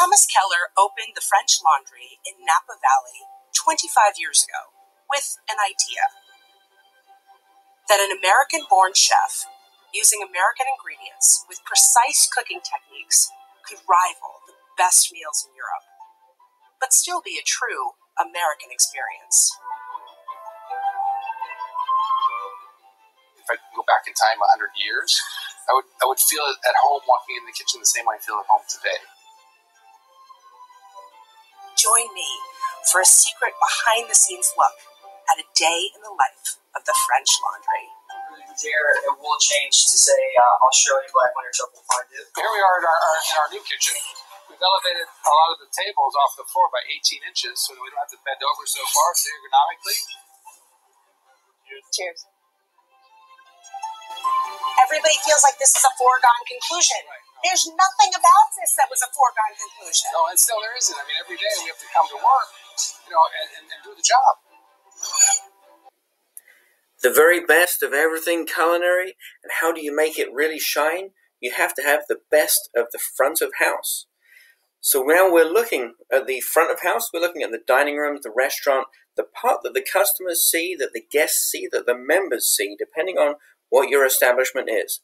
Thomas Keller opened the French Laundry in Napa Valley 25 years ago with an idea that an American-born chef using American ingredients with precise cooking techniques could rival the best meals in Europe, but still be a true American experience. If I could go back in time 100 years, I would feel at home walking in the kitchen the same way I feel at home today. Join me for a secret behind-the-scenes look at a day in the life of the French Laundry. Here, it will change to say Australian black winter truffle fondue. Here we are in our new kitchen. We've elevated a lot of the tables off the floor by 18 inches so that we don't have to bend over so far, so ergonomically. Cheers. Everybody feels like this is a foregone conclusion. There's nothing about this that was a foregone conclusion. No, and still there isn't. I mean, every day we have to come to work, and do the job. The very best of everything culinary, and how do you make it really shine? You have to have the best of the front of house. So now we're looking at the front of house, we're looking at the dining room, the restaurant, the part that the customers see, that the guests see, that the members see, depending on what your establishment is.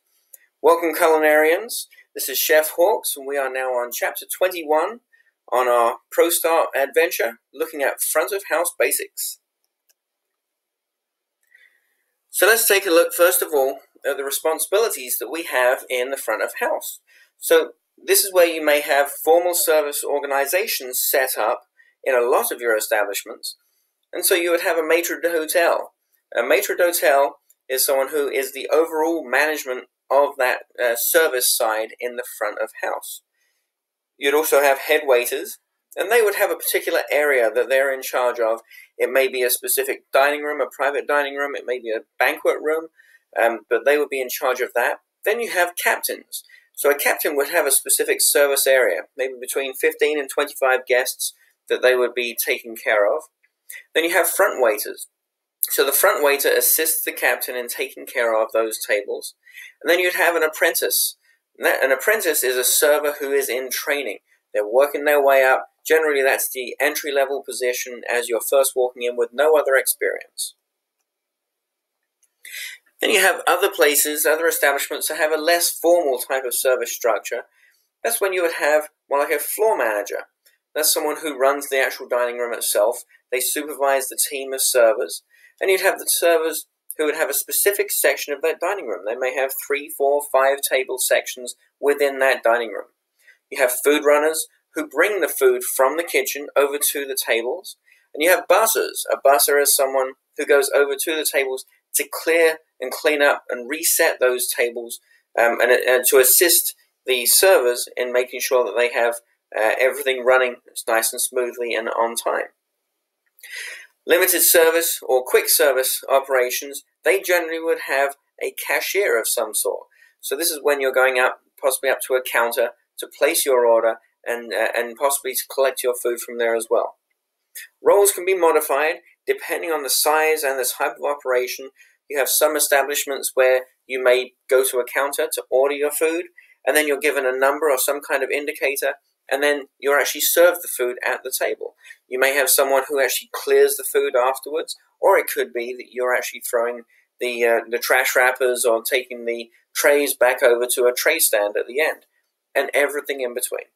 Welcome, culinarians. This is Chef Hawks, and we are now on Chapter 21 on our ProStart adventure, looking at front of house basics. So let's take a look, first of all, at the responsibilities that we have in the front of house. So this is where you may have formal service organizations set up in a lot of your establishments. And so you would have a maitre d'hotel. A maitre d'hotel is someone who is the overall management of that service side in the front of house. You'd also have head waiters, and they would have a particular area that they're in charge of. It may be a specific dining room, a private dining room, it may be a banquet room, but they would be in charge of that. Then you have captains. So a captain would have a specific service area, maybe between 15 and 25 guests that they would be taking care of. Then you have front waiters. So the front waiter assists the captain in taking care of those tables. And then you'd have an apprentice. An apprentice is a server who is in training. They're working their way up. Generally, that's the entry-level position as you're first walking in with no other experience. Then you have other places, other establishments that have a less formal type of service structure. That's when you would have more like a floor manager. That's someone who runs the actual dining room itself. They supervise the team of servers. And you'd have the servers who would have a specific section of that dining room. They may have 3, 4, 5 table sections within that dining room. You have food runners who bring the food from the kitchen over to the tables. And you have bussers. A busser is someone who goes over to the tables to clear and clean up and reset those tables and to assist the servers in making sure that they have everything running nice and smoothly and on time. Limited service or quick service operations, they generally would have a cashier of some sort. So this is when you're going up, possibly up to a counter to place your order and possibly to collect your food from there as well. Roles can be modified depending on the size and the type of operation. You have some establishments where you may go to a counter to order your food, and then you're given a number or some kind of indicator, and then you're actually served the food at the table. You may have someone who actually clears the food afterwards, or it could be that you're actually throwing the trash wrappers or taking the trays back over to a tray stand at the end, and everything in between.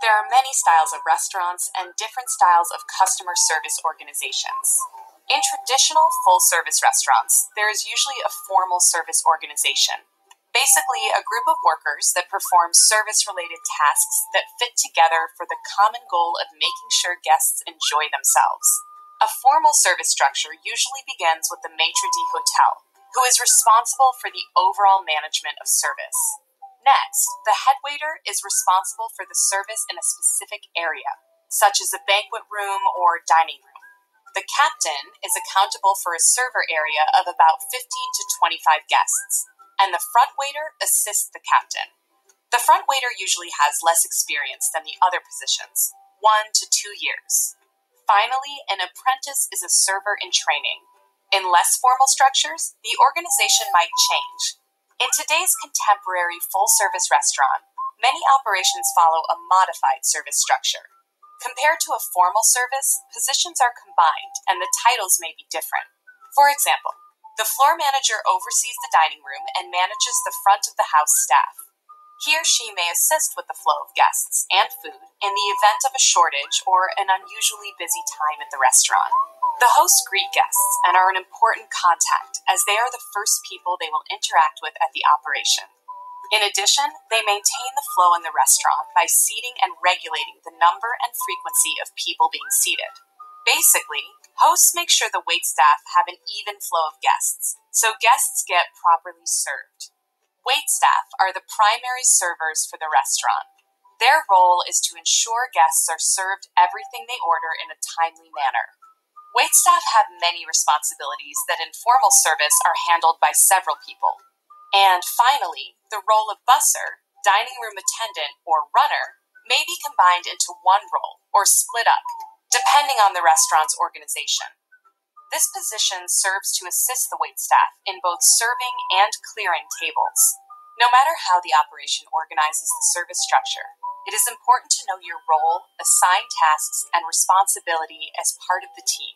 There are many styles of restaurants and different styles of customer service organizations. In traditional full-service restaurants, there is usually a formal service organization, basically a group of workers that perform service-related tasks that fit together for the common goal of making sure guests enjoy themselves. A formal service structure usually begins with the maitre d'hotel, who is responsible for the overall management of service. Next, the head waiter is responsible for the service in a specific area, such as a banquet room or dining room. The captain is accountable for a server area of about 15 to 25 guests, and the front waiter assists the captain. The front waiter usually has less experience than the other positions, 1 to 2 years. Finally, an apprentice is a server in training. In less formal structures, the organization might change. In today's contemporary full-service restaurant, many operations follow a modified service structure. Compared to a formal service, positions are combined and the titles may be different. For example, the floor manager oversees the dining room and manages the front of the house staff. He or she may assist with the flow of guests and food in the event of a shortage or an unusually busy time at the restaurant. The hosts greet guests and are an important contact as they are the first people they will interact with at the operation. In addition, they maintain the flow in the restaurant by seating and regulating the number and frequency of people being seated. Basically, hosts make sure the waitstaff have an even flow of guests, so guests get properly served. Waitstaff are the primary servers for the restaurant. Their role is to ensure guests are served everything they order in a timely manner. Waitstaff have many responsibilities that in formal service are handled by several people. And finally, the role of busser, dining room attendant, or runner may be combined into one role or split up, depending on the restaurant's organization. This position serves to assist the waitstaff in both serving and clearing tables. No matter how the operation organizes the service structure, it is important to know your role, assign tasks, and responsibility as part of the team.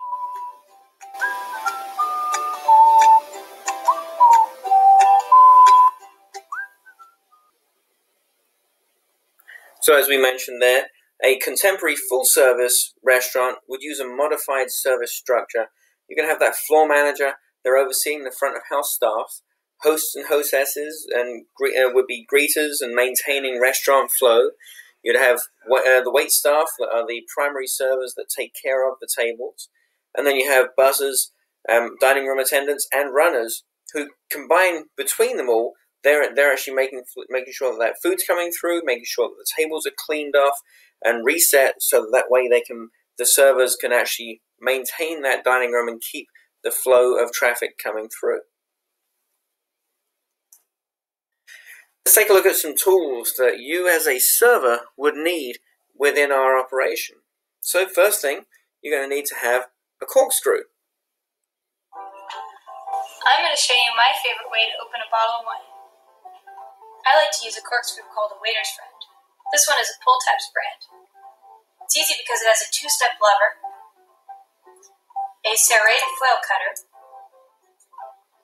So as we mentioned there, a contemporary full-service restaurant would use a modified service structure. You're going to have that floor manager. They're overseeing the front of house staff. Hosts and hostesses and would be greeters and maintaining restaurant flow. You'd have the wait staff that are the primary servers that take care of the tables. And then you have buzzers, dining room attendants, and runners who combine between them all. They're actually making sure that food's coming through, making sure that the tables are cleaned off and reset, so that way the servers can actually maintain that dining room and keep the flow of traffic coming through. Let's take a look at some tools that you as a server would need within our operation. So first thing, you're going to need to have a corkscrew. I'm going to show you my favorite way to open a bottle of wine. I like to use a corkscrew called a waiter's friend. This one is a pull-tabs brand. It's easy because it has a two-step lever, a serrated foil cutter,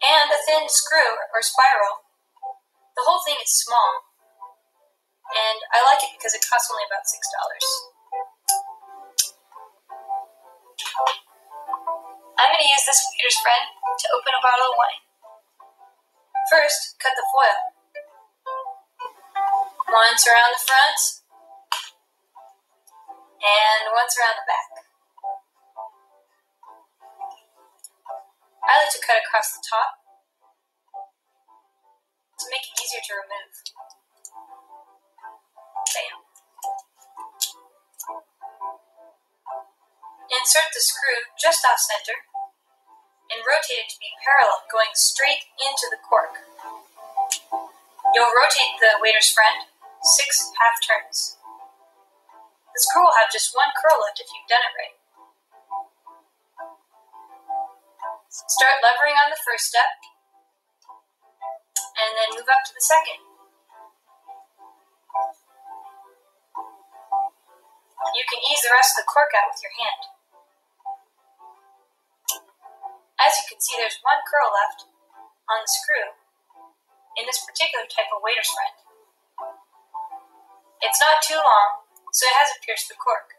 and a thin screw or spiral. The whole thing is small, and I like it because it costs only about $6. I'm going to use this waiter's friend to open a bottle of wine. First, cut the foil. Once around the front, and once around the back. I like to cut across the top to make it easier to remove. Bam. Insert the screw just off center and rotate it to be parallel, going straight into the cork. You'll rotate the waiter's friend 6 half turns. The screw will have just one curl left if you've done it right. Start levering on the first step, and then move up to the second. You can ease the rest of the cork out with your hand. As you can see, there's one curl left on the screw in this particular type of waiter's friend. It's not too long, so it hasn't pierced the cork.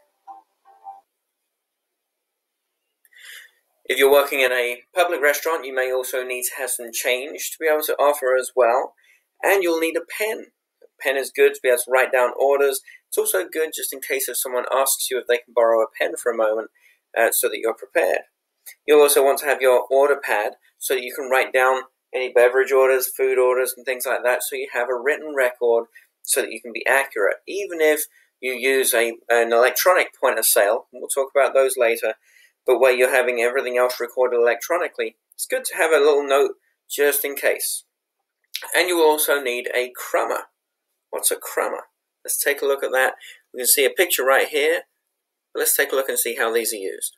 If you're working in a public restaurant, you may also need to have some change to be able to offer as well. And you'll need a pen. A pen is good to be able to write down orders. It's also good just in case if someone asks you if they can borrow a pen for a moment so that you're prepared. You'll also want to have your order pad so that you can write down any beverage orders, food orders, and things like that, so you have a written record so that you can be accurate. Even if you use an electronic point of sale, and we'll talk about those later, but where you're having everything else recorded electronically, it's good to have a little note just in case. And you will also need a crummer. What's a crummer? Let's take a look at that. We can see a picture right here. Let's take a look and see how these are used.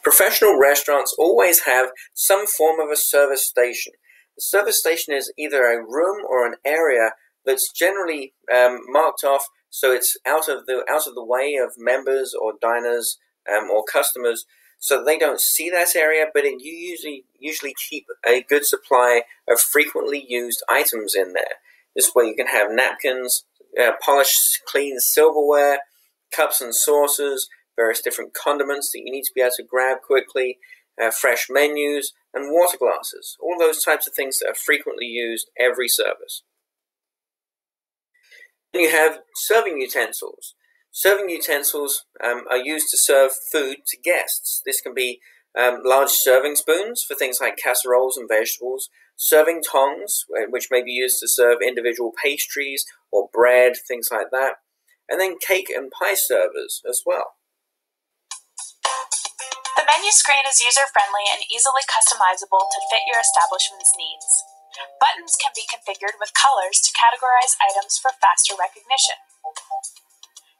Professional restaurants always have some form of a service station. The service station is either a room or an area that's generally marked off so it's out of the way of members or diners or customers, so they don't see that area. But you usually keep a good supply of frequently used items in there. This way you can have napkins, polished, clean silverware, cups and saucers, various different condiments that you need to be able to grab quickly, fresh menus, and water glasses. All those types of things that are frequently used every service. Then you have serving utensils. Serving utensils are used to serve food to guests. This can be large serving spoons for things like casseroles and vegetables, serving tongs, which may be used to serve individual pastries or bread, things like that, and then cake and pie servers as well. The menu screen is user-friendly and easily customizable to fit your establishment's needs. Buttons can be configured with colors to categorize items for faster recognition.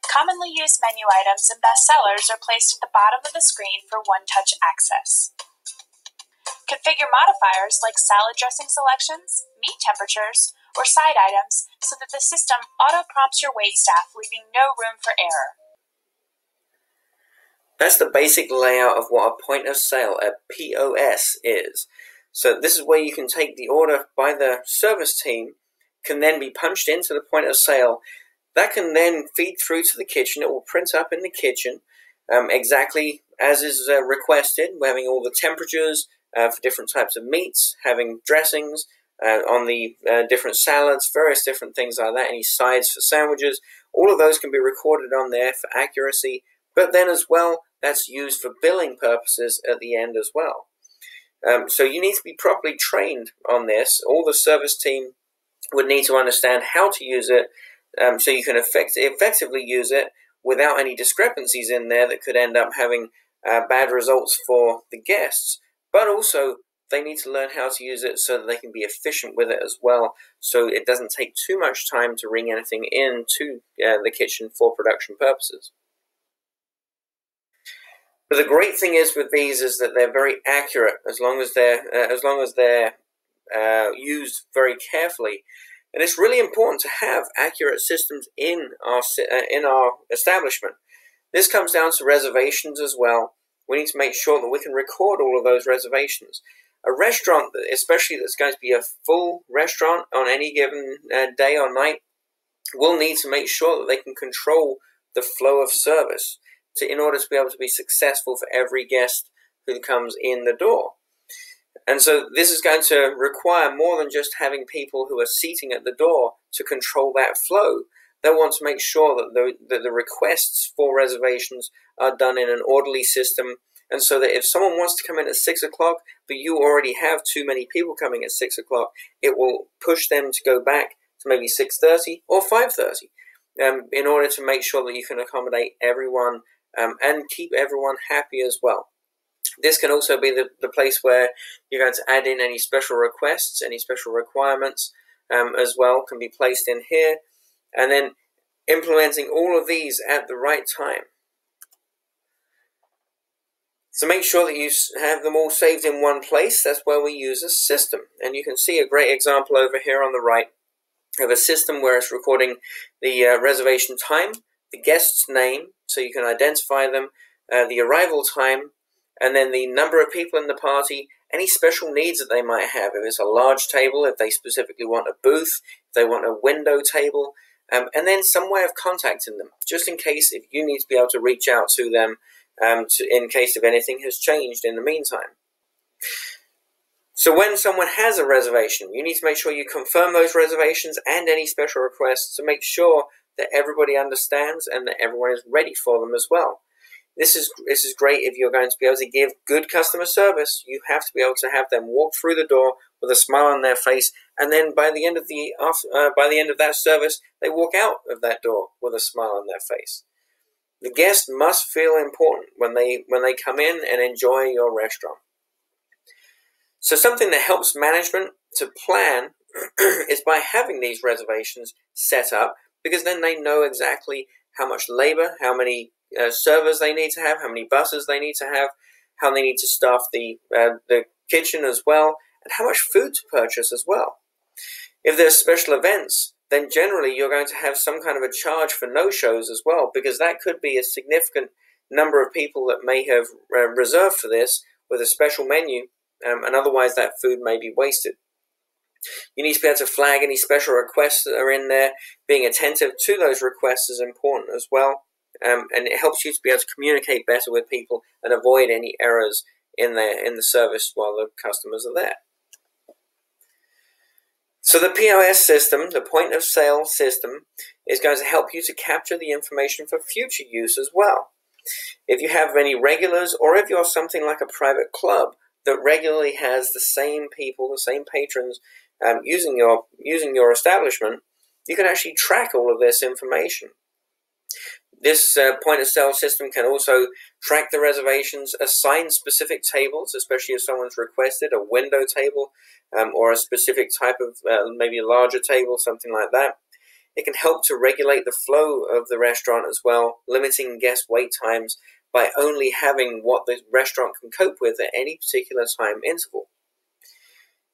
Commonly used menu items and bestsellers are placed at the bottom of the screen for one-touch access. Configure modifiers like salad dressing selections, meat temperatures, or side items so that the system auto-prompts your waitstaff, leaving no room for error. That's the basic layout of what a point of sale, a POS, is. So this is where you can take the order by the service team, can then be punched into the point of sale. That can then feed through to the kitchen. It will print up in the kitchen exactly as is requested. We're having all the temperatures for different types of meats, having dressings on the different salads, various different things like that, any sides for sandwiches. All of those can be recorded on there for accuracy. But then as well, that's used for billing purposes at the end as well. So you need to be properly trained on this. All the service team would need to understand how to use it so you can effectively use it without any discrepancies in there that could end up having bad results for the guests. But also, they need to learn how to use it so that they can be efficient with it as well, so it doesn't take too much time to ring anything into the kitchen for production purposes. But the great thing is with these is that they're very accurate as long as they're used very carefully. And it's really important to have accurate systems in our establishment. This comes down to reservations as well. We need to make sure that we can record all of those reservations. A restaurant, especially that's going to be a full restaurant on any given day or night, will need to make sure that they can control the flow of service in order to be able to be successful for every guest who comes in the door. And so this is going to require more than just having people who are seating at the door to control that flow. They'll want to make sure that the requests for reservations are done in an orderly system, and so that if someone wants to come in at 6 o'clock, but you already have too many people coming at 6 o'clock, it will push them to go back to maybe 6:30 or 5:30 in order to make sure that you can accommodate everyone and keep everyone happy as well. This can also be the place where you're going to add in any special requests, any special requirements as well can be placed in here, and then implementing all of these at the right time. So make sure that you have them all saved in one place. That's where we use a system. And you can see a great example over here on the right of a system where it's recording the reservation time, the guest's name, so you can identify them, the arrival time, and then the number of people in the party, any special needs that they might have. If it's a large table, if they specifically want a booth, if they want a window table, and then some way of contacting them, just in case if you need to be able to reach out to them in case if anything has changed in the meantime. So when someone has a reservation, you need to make sure you confirm those reservations and any special requests to make sure that everybody understands and that everyone is ready for them as well. This is great if you're going to be able to give good customer service. You have to be able to have them walk through the door with a smile on their face, and then by the end of that service, they walk out of that door with a smile on their face. The guest must feel important when they come in and enjoy your restaurant. So something that helps management to plan is by having these reservations set up, because then they know exactly how much labor, how many servers they need to have, how many buses they need to have, how they need to staff the kitchen as well, and how much food to purchase as well. If there's special events, then generally you're going to have some kind of a charge for no-shows as well, because that could be a significant number of people that may have reserved for this with a special menu, and otherwise that food may be wasted. You need to be able to flag any special requests that are in there. Being attentive to those requests is important as well, and it helps you to be able to communicate better with people and avoid any errors in the service while the customers are there. So the POS system, the point of sale system, is going to help you to capture the information for future use as well. If you have any regulars, or if you're something like a private club that regularly has the same people, the same patrons using your establishment, you can actually track all of this information. This point of sale system can also track the reservations, assign specific tables, especially if someone's requested a window table or a specific type of maybe a larger table, something like that. It can help to regulate the flow of the restaurant as well, limiting guest wait times by only having what the restaurant can cope with at any particular time interval.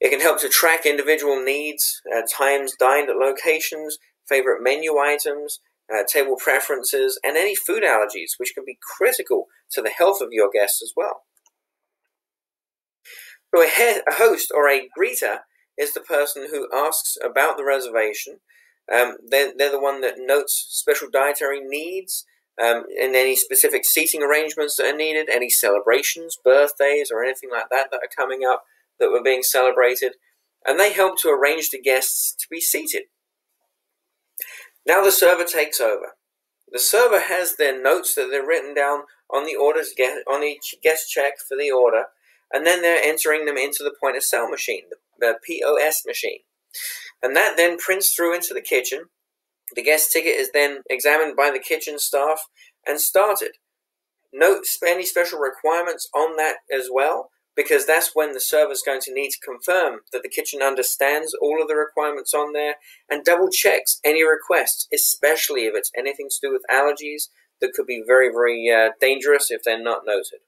It can help to track individual needs, times dined at locations, favorite menu items, table preferences, and any food allergies, which can be critical to the health of your guests as well. So a host or a greeter is the person who asks about the reservation. They're the one that notes special dietary needs, and any specific seating arrangements that are needed, any celebrations, birthdays, or anything like that are coming up that were being celebrated, and they help to arrange the guests to be seated. Now the server takes over. The server has their notes that they're written down on the on each guest check for the order, and then they're entering them into the point of sale machine, the POS machine. And that then prints through into the kitchen. The guest ticket is then examined by the kitchen staff and started. Note any special requirements on that as well, because that's when the server is going to need to confirm that the kitchen understands all of the requirements on there and double checks any requests, especially if it's anything to do with allergies that could be very, very dangerous if they're not noted.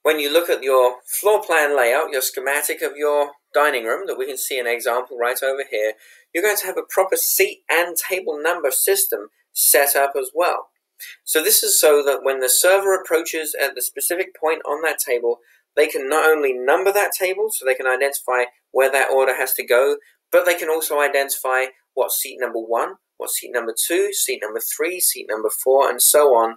When you look at your floor plan layout, your schematic of your dining room that we can see an example right over here, you're going to have a proper seat and table number system set up as well. So this is so that when the server approaches at the specific point on that table, they can not only number that table, so they can identify where that order has to go, but they can also identify what seat number 1, what seat number 2, seat number 3, seat number 4, and so on,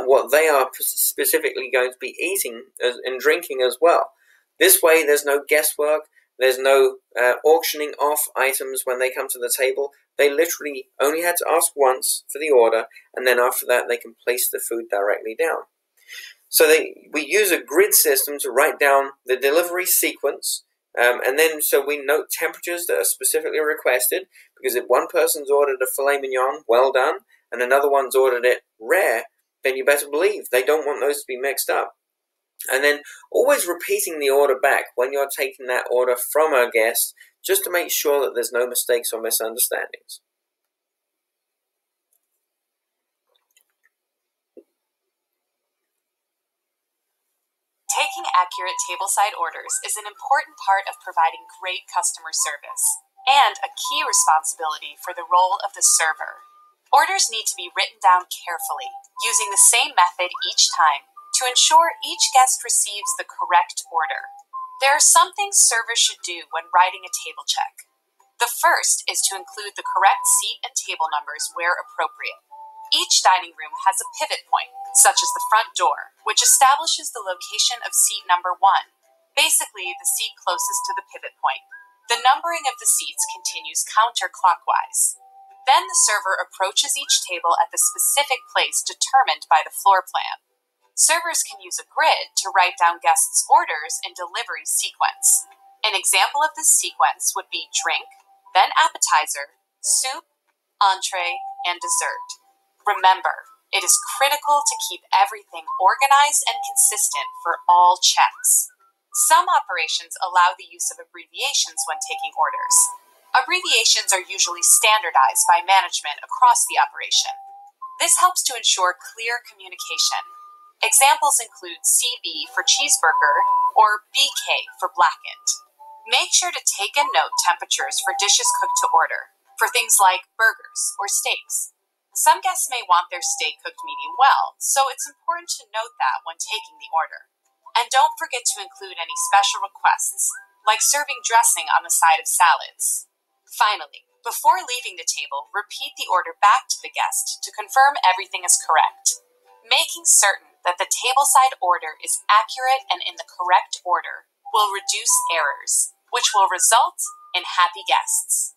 what they are specifically going to be eating and drinking as well. This way there's no guesswork, there's no auctioning off items when they come to the table. They literally only had to ask once for the order, and then after that they can place the food directly down. So we use a grid system to write down the delivery sequence, and then so we note temperatures that are specifically requested, because if one person's ordered a filet mignon, well done, and another one's ordered it rare, then you better believe they don't want those to be mixed up. And then always repeating the order back when you're taking that order from a guest, just to make sure that there's no mistakes or misunderstandings. Taking accurate tableside orders is an important part of providing great customer service, and a key responsibility for the role of the server. Orders need to be written down carefully, using the same method each time, to ensure each guest receives the correct order. There are some things servers should do when writing a table check. The first is to include the correct seat and table numbers where appropriate. Each dining room has a pivot point, such as the front door, which establishes the location of seat number 1, basically the seat closest to the pivot point. The numbering of the seats continues counterclockwise. Then the server approaches each table at the specific place determined by the floor plan. Servers can use a grid to write down guests' orders in delivery sequence. An example of this sequence would be drink, then appetizer, soup, entree, and dessert. Remember, it is critical to keep everything organized and consistent for all checks. Some operations allow the use of abbreviations when taking orders. Abbreviations are usually standardized by management across the operation. This helps to ensure clear communication. Examples include CB for cheeseburger or BK for blackened. Make sure to take and note temperatures for dishes cooked to order, for things like burgers or steaks. Some guests may want their steak cooked medium well, so it's important to note that when taking the order. And don't forget to include any special requests, like serving dressing on the side of salads. Finally, before leaving the table, repeat the order back to the guest to confirm everything is correct. Making certain that the tableside order is accurate and in the correct order will reduce errors, which will result in happy guests.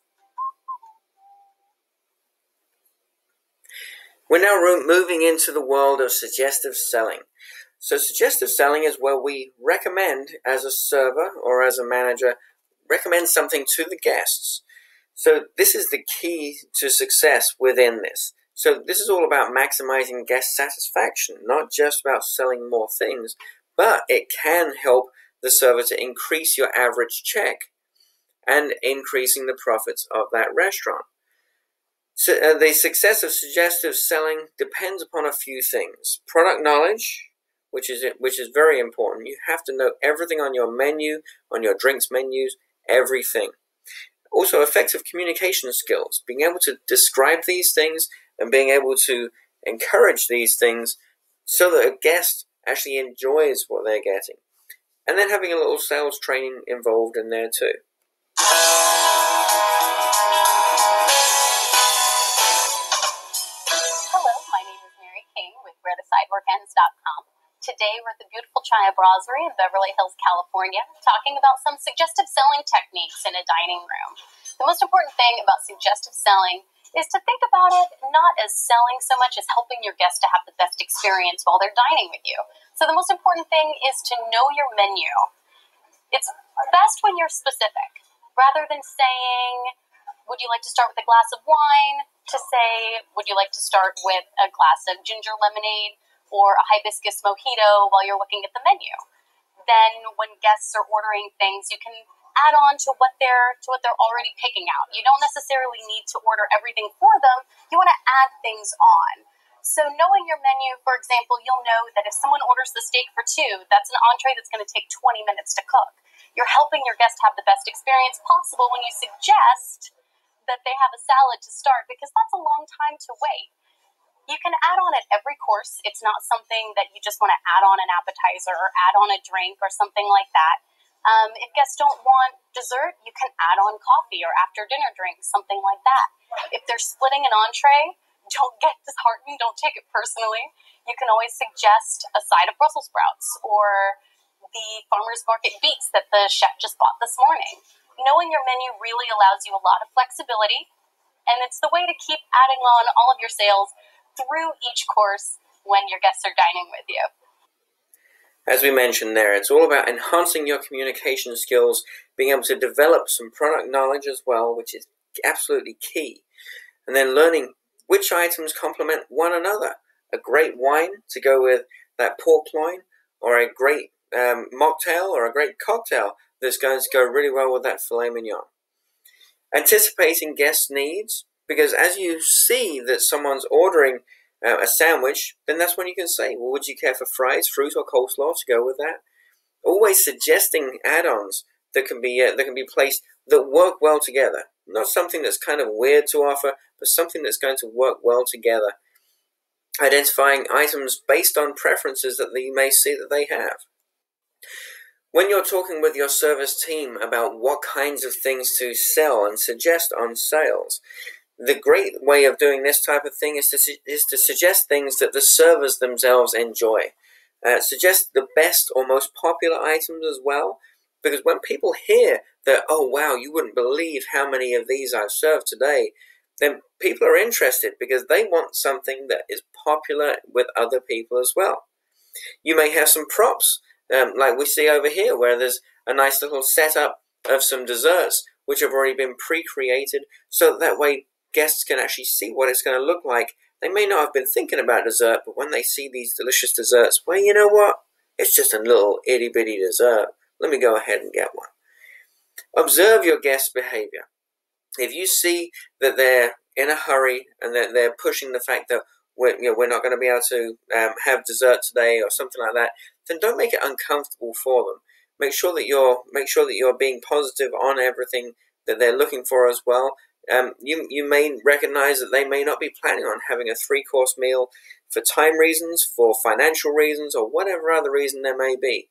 We're now moving into the world of suggestive selling. So suggestive selling is where we recommend, as a server or as a manager, recommend something to the guests. So this is the key to success within this. So this is all about maximizing guest satisfaction, not just about selling more things, but it can help the server to increase your average check and increasing the profits of that restaurant. So, the success of suggestive selling depends upon a few things. Product knowledge, which is very important. You have to know everything on your menu, on your drinks menus, everything. Also, effective communication skills, being able to describe these things and being able to encourage these things so that a guest actually enjoys what they're getting. And then having a little sales training involved in there too. Hello, my name is Mary King with WhereTheSideworkEnds.com. Today we're at the beautiful China Brasserie in Beverly Hills, California, talking about some suggestive selling techniques in a dining room. The most important thing about suggestive selling is to think about it not as selling so much as helping your guests to have the best experience while they're dining with you. So the most important thing is to know your menu. It's best when you're specific. Rather than saying, would you like to start with a glass of wine, to say, would you like to start with a glass of ginger lemonade or a hibiscus mojito while you're looking at the menu. Then when guests are ordering things, you can add on to what they're already picking out. You don't necessarily need to order everything for them. You want to add things on. So knowing your menu, for example, you'll know that if someone orders the steak for 2, that's an entree that's going to take 20 minutes to cook. You're helping your guest have the best experience possible when you suggest that they have a salad to start, because that's a long time to wait. You can add on at every course. It's not something that you just want to add on an appetizer or add on a drink or something like that. If guests don't want dessert, you can add on coffee or after dinner drinks, something like that. If they're splitting an entree, don't get disheartened, don't take it personally. You can always suggest a side of Brussels sprouts or the farmer's market beets that the chef just bought this morning. Knowing your menu really allows you a lot of flexibility, and it's the way to keep adding on all of your sales through each course when your guests are dining with you. As we mentioned there, it's all about enhancing your communication skills, being able to develop some product knowledge as well, which is absolutely key. And then learning which items complement one another. A great wine to go with that pork loin, or a great mocktail or a great cocktail that's going to go really well with that filet mignon. Anticipating guests' needs, because as you see that someone's ordering a sandwich, then that's when you can say, well, would you care for fries, fruit, or coleslaw to go with that? Always suggesting add-ons that can be placed that work well together. Not something that's kind of weird to offer, but something that's going to work well together. Identifying items based on preferences that you may see that they have. When you're talking with your service team about what kinds of things to sell and suggest on sales, The great way of doing this type of thing is to suggest things that the servers themselves enjoy. Suggest the best or most popular items as well, because when people hear that, oh wow, you wouldn't believe how many of these I've served today, then people are interested because they want something that is popular with other people as well. You may have some props, like we see over here, where there's a nice little setup of some desserts which have already been pre-created, so that way guests can actually see what it's going to look like. They may not have been thinking about dessert, but when they see these delicious desserts, well, you know what? It's just a little itty-bitty dessert. Let me go ahead and get one. Observe your guests' behavior. If you see that they're in a hurry and that they're pushing the fact that we're not going to be able to have dessert today or something like that, then don't make it uncomfortable for them. Make sure that you're being positive on everything that they're looking for as well. You may recognize that they may not be planning on having a 3-course meal for time reasons, for financial reasons, or whatever other reason there may be.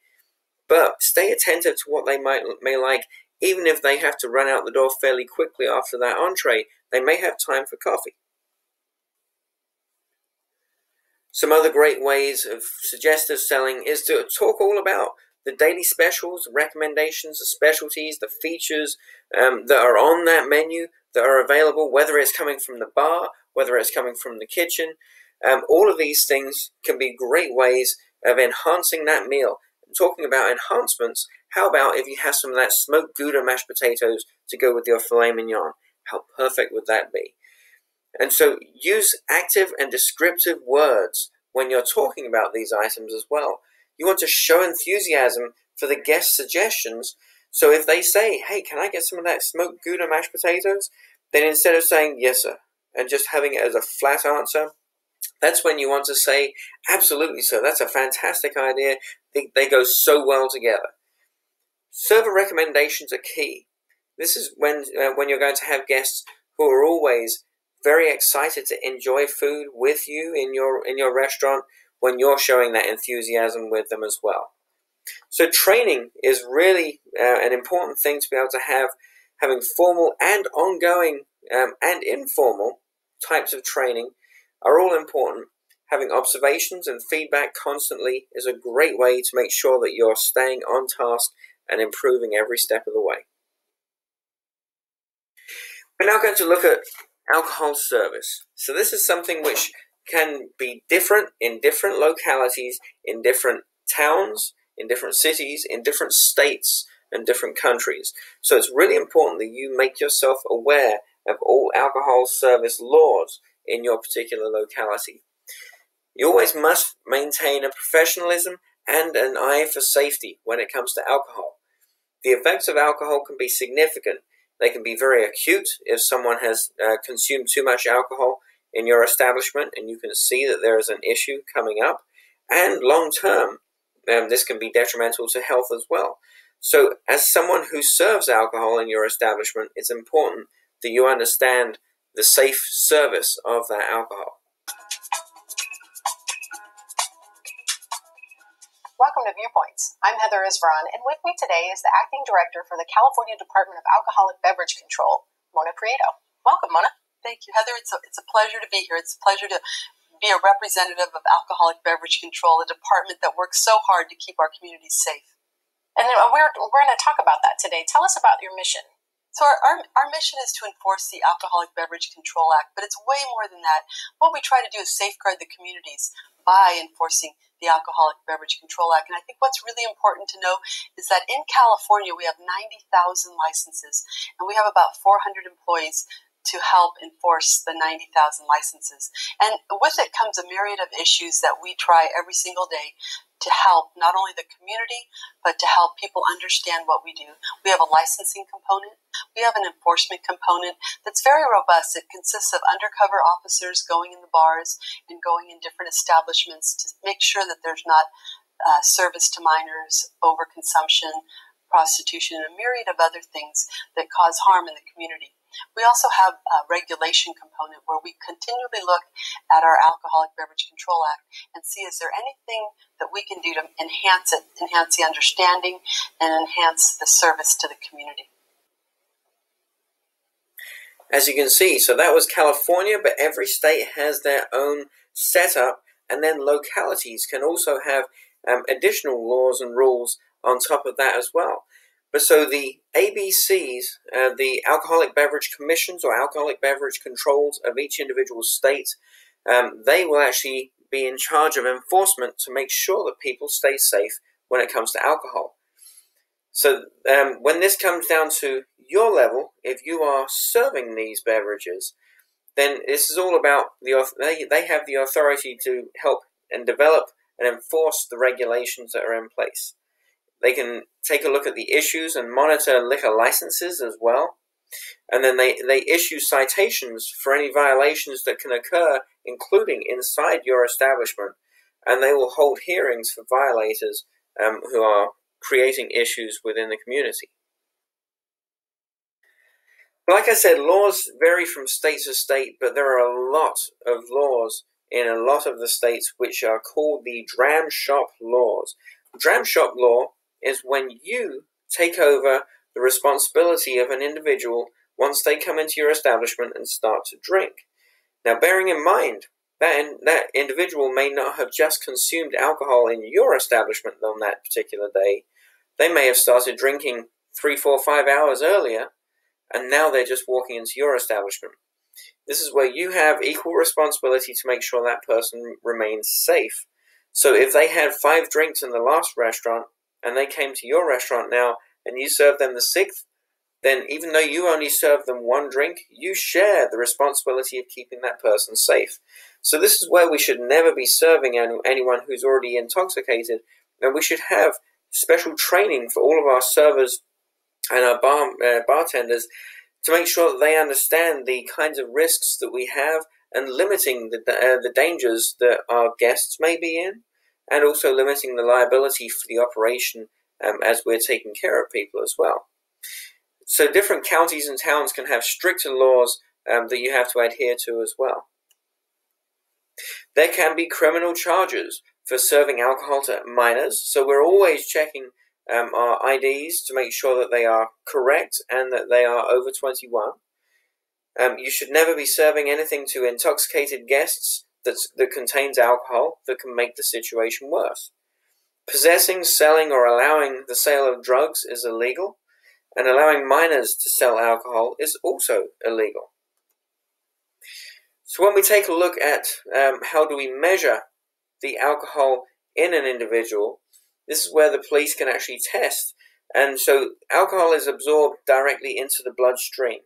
But stay attentive to what they may like. Even if they have to run out the door fairly quickly after that entree, they may have time for coffee. Some other great ways of suggestive selling is to talk all about the daily specials, the recommendations, the specialties, the features that are on that menu that are available, whether it's coming from the bar, whether it's coming from the kitchen. All of these things can be great ways of enhancing that meal. Talking about enhancements, how about if you have some of that smoked Gouda mashed potatoes to go with your filet mignon? How perfect would that be? And so use active and descriptive words when you're talking about these items as well. You want to show enthusiasm for the guest suggestions. So if they say, hey, can I get some of that smoked Gouda mashed potatoes? Then instead of saying, yes, sir, and just having it as a flat answer, that's when you want to say, absolutely, sir, that's a fantastic idea. They go so well together. Server recommendations are key. This is when you're going to have guests who are always very excited to enjoy food with you in your restaurant when you're showing that enthusiasm with them as well. So training is really an important thing to be able to have. Having formal and ongoing and informal types of training are all important. Having observations and feedback constantly is a great way to make sure that you're staying on task and improving every step of the way. We're now going to look at alcohol service. So this is something which can be different in different localities, in different towns, in different cities, in different states, and different countries. So it's really important that you make yourself aware of all alcohol service laws in your particular locality. You always must maintain a professionalism and an eye for safety when it comes to alcohol. The effects of alcohol can be significant. They can be very acute if someone has consumed too much alcohol in your establishment and you can see that there is an issue coming up. And long term, this can be detrimental to health as well. So as someone who serves alcohol in your establishment, it's important that you understand the safe service of that alcohol. Welcome to Viewpoints. I'm Heather Isvaron, and with me today is the Acting Director for the California Department of Alcoholic Beverage Control, Mona Prieto. Welcome, Mona. Thank you, Heather. It's a pleasure to be here. It's a pleasure to be a representative of Alcoholic Beverage Control, a department that works so hard to keep our communities safe. And we're going to talk about that today. Tell us about your mission. So our mission is to enforce the Alcoholic Beverage Control Act, but it's way more than that. What we try to do is safeguard the communities by enforcing the Alcoholic Beverage Control Act. And I think what's really important to know is that in California, we have 90,000 licenses, and we have about 400 employees to help enforce the 90,000 licenses. And with it comes a myriad of issues that we try every single day to help not only the community, but to help people understand what we do. We have a licensing component. We have an enforcement component that's very robust. It consists of undercover officers going in the bars and going in different establishments to make sure that there's not service to minors, overconsumption, prostitution, and a myriad of other things that cause harm in the community. We also have a regulation component where we continually look at our Alcoholic Beverage Control Act and see is there anything that we can do to enhance it, enhance the understanding, and enhance the service to the community. As you can see, so that was California, but every state has their own setup, and then localities can also have additional laws and rules on top of that as well. But so the ABCs, the Alcoholic Beverage Commissions or Alcoholic Beverage Controls of each individual state, they will actually be in charge of enforcement to make sure that people stay safe when it comes to alcohol. So when this comes down to your level, if you are serving these beverages, then this is all about they have the authority to help and develop and enforce the regulations that are in place. They can take a look at the issues and monitor liquor licenses as well. And then they issue citations for any violations that can occur, including inside your establishment. And they will hold hearings for violators who are creating issues within the community. Like I said, laws vary from state to state, but there are a lot of laws in a lot of the states which are called the dram shop laws. Dram shop law is when you take over the responsibility of an individual once they come into your establishment and start to drink. Now, bearing in mind that individual may not have just consumed alcohol in your establishment on that particular day. They may have started drinking 3, 4, 5 hours earlier, and now they're just walking into your establishment. This is where you have equal responsibility to make sure that person remains safe. So if they had 5 drinks in the last restaurant, and they came to your restaurant now, and you served them the 6th, then even though you only served them 1 drink, you share the responsibility of keeping that person safe. So this is where we should never be serving anyone who's already intoxicated, and we should have special training for all of our servers and our bartenders to make sure that they understand the kinds of risks that we have and limiting the dangers that our guests may be in, and also limiting the liability for the operation as we're taking care of people as well. So different counties and towns can have stricter laws that you have to adhere to as well. There can be criminal charges for serving alcohol to minors, so we're always checking our IDs to make sure that they are correct and that they are over 21. You should never be serving anything to intoxicated guests that contains alcohol that can make the situation worse. Possessing, selling, or allowing the sale of drugs is illegal, and allowing minors to sell alcohol is also illegal. So when we take a look at how do we measure the alcohol in an individual, this is where the police can actually test. And so alcohol is absorbed directly into the bloodstream.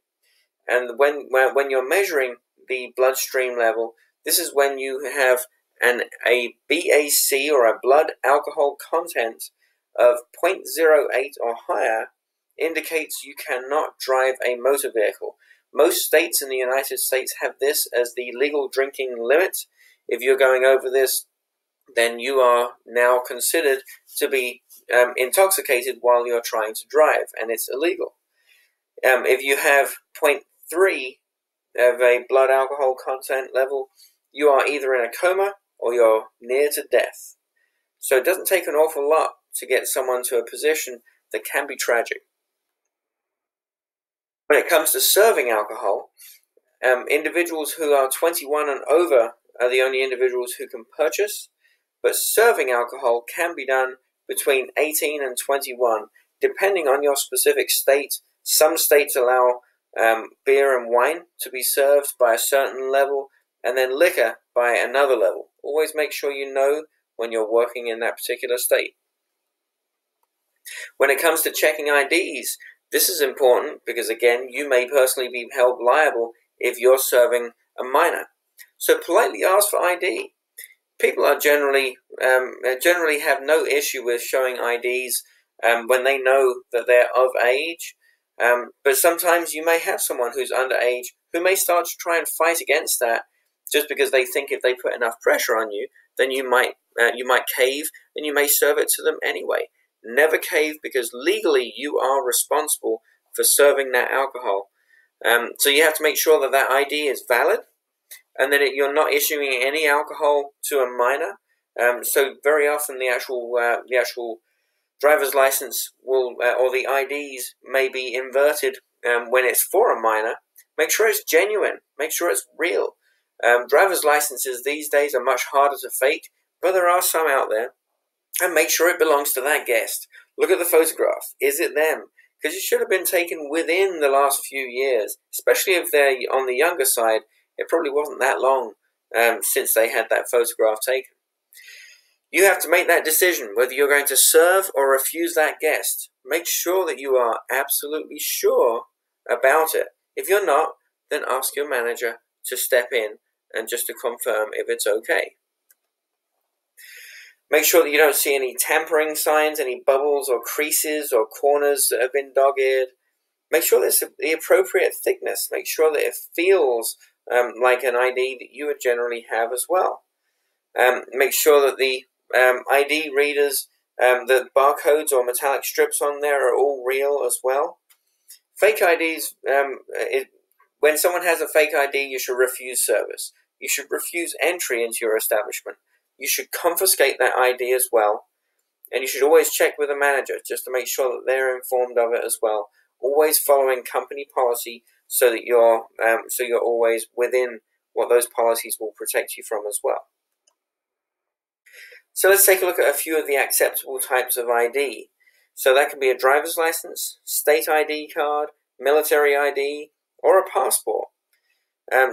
And when you're measuring the bloodstream level, this is when you have a BAC or a blood alcohol content of 0.08 or higher, indicates you cannot drive a motor vehicle. Most states in the United States have this as the legal drinking limit. If you're going over this, then you are now considered to be intoxicated while you're trying to drive, and it's illegal. If you have 0.3 of a blood alcohol content level, you are either in a coma or you're near to death. So it doesn't take an awful lot to get someone to a position that can be tragic. When it comes to serving alcohol, individuals who are 21 and over are the only individuals who can purchase, but serving alcohol can be done between 18 and 21, depending on your specific state. Some states allow beer and wine to be served by a certain level, and then liquor by another level. Always make sure you know when you're working in that particular state. When it comes to checking IDs, this is important because, again, you may personally be held liable if you're serving a minor. So politely ask for ID. People are generally have no issue with showing IDs when they know that they're of age. But sometimes you may have someone who's underage who may start to try and fight against that just because they think if they put enough pressure on you, then you might cave and you may serve it to them anyway. Never cave, because legally you are responsible for serving that alcohol. So you have to make sure that that ID is valid, and that you're not issuing any alcohol to a minor. So very often the actual driver's license will or the IDs may be inverted when it's for a minor, Make sure it's genuine. Make sure it's real. Driver's licenses these days are much harder to fake, but there are some out there. And make sure it belongs to that guest. Look at the photograph. Is it them? Because it should have been taken within the last few years, especially if they're on the younger side. It probably wasn't that long since they had that photograph taken. You have to make that decision whether you're going to serve or refuse that guest. Make sure that you are absolutely sure about it. If you're not, then ask your manager to step in and just to confirm if it's okay. Make sure that you don't see any tampering signs, any bubbles or creases or corners that have been dog-eared. Make sure that it's the appropriate thickness. Make sure that it feels like an ID that you would generally have as well. Make sure that the ID readers, the barcodes or metallic strips on there are all real as well. Fake IDs, when someone has a fake ID, you should refuse service. You should refuse entry into your establishment. You should confiscate that ID as well. And you should always check with the manager just to make sure that they're informed of it as well. Always following company policy so that you're always within what those policies will protect you from as well. So let's take a look at a few of the acceptable types of ID. So that can be a driver's license, state ID card, military ID, or a passport.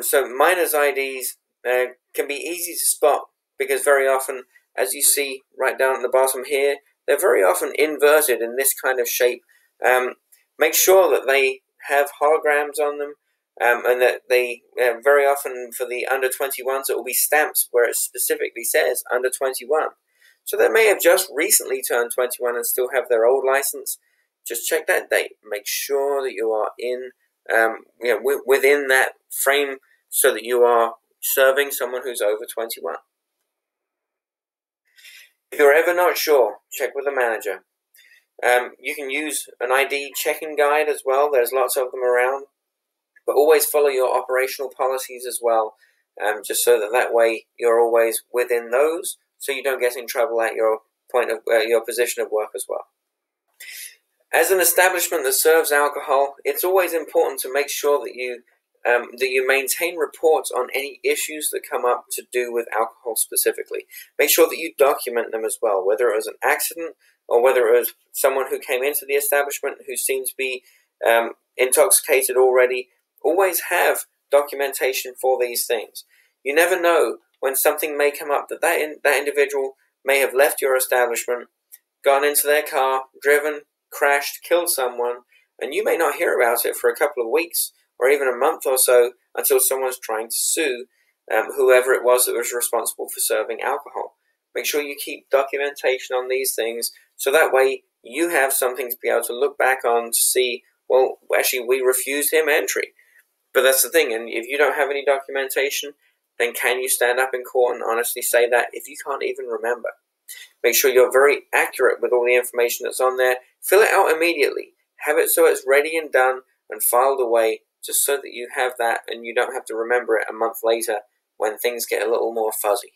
So minors' IDs can be easy to spot because very often, as you see right down at the bottom here, they're very often inverted in this kind of shape. Make sure that they have holograms on them and that they, very often for the under 21s, it will be stamps where it specifically says under 21. So they may have just recently turned 21 and still have their old license. Just check that date. Make sure that you are in, within that frame so that you are serving someone who's over 21. If you're ever not sure, check with the manager. You can use an ID checking guide as well. There's lots of them around. But always follow your operational policies as well, just so that way you're always within those, so you don't get in trouble at your your position of work as well. As an establishment that serves alcohol, it's always important to make sure that you maintain reports on any issues that come up to do with alcohol specifically. Make sure that you document them as well, whether it was an accident or whether it was someone who came into the establishment who seems to be intoxicated already. Always have documentation for these things. You never know when something may come up that individual may have left your establishment, gone into their car, driven, crashed, killed someone, and you may not hear about it for a couple of weeks or even a month or so until someone's trying to sue whoever it was that was responsible for serving alcohol. Make sure you keep documentation on these things so that way you have something to be able to look back on to see, well, actually we refused him entry. But that's the thing, and if you don't have any documentation, then can you stand up in court and honestly say that if you can't even remember? Make sure you're very accurate with all the information that's on there. Fill it out immediately. Have it so it's ready and done and filed away, just so that you have that and you don't have to remember it a month later when things get a little more fuzzy.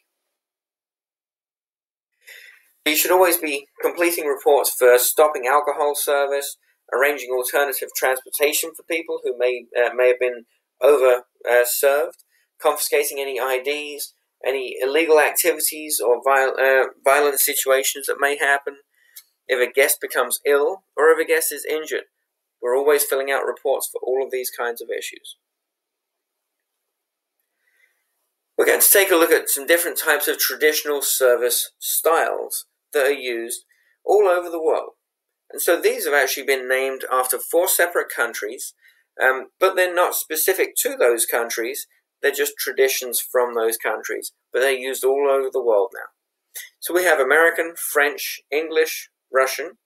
You should always be completing reports for stopping alcohol service, arranging alternative transportation for people who may have been over-served, confiscating any IDs, any illegal activities or violent situations that may happen. If a guest becomes ill or if a guest is injured, we're always filling out reports for all of these kinds of issues. We're going to take a look at some different types of traditional service styles that are used all over the world. And so these have actually been named after 4 separate countries, but they're not specific to those countries. They're just traditions from those countries, but they're used all over the world now. So we have American, French, English, Russian,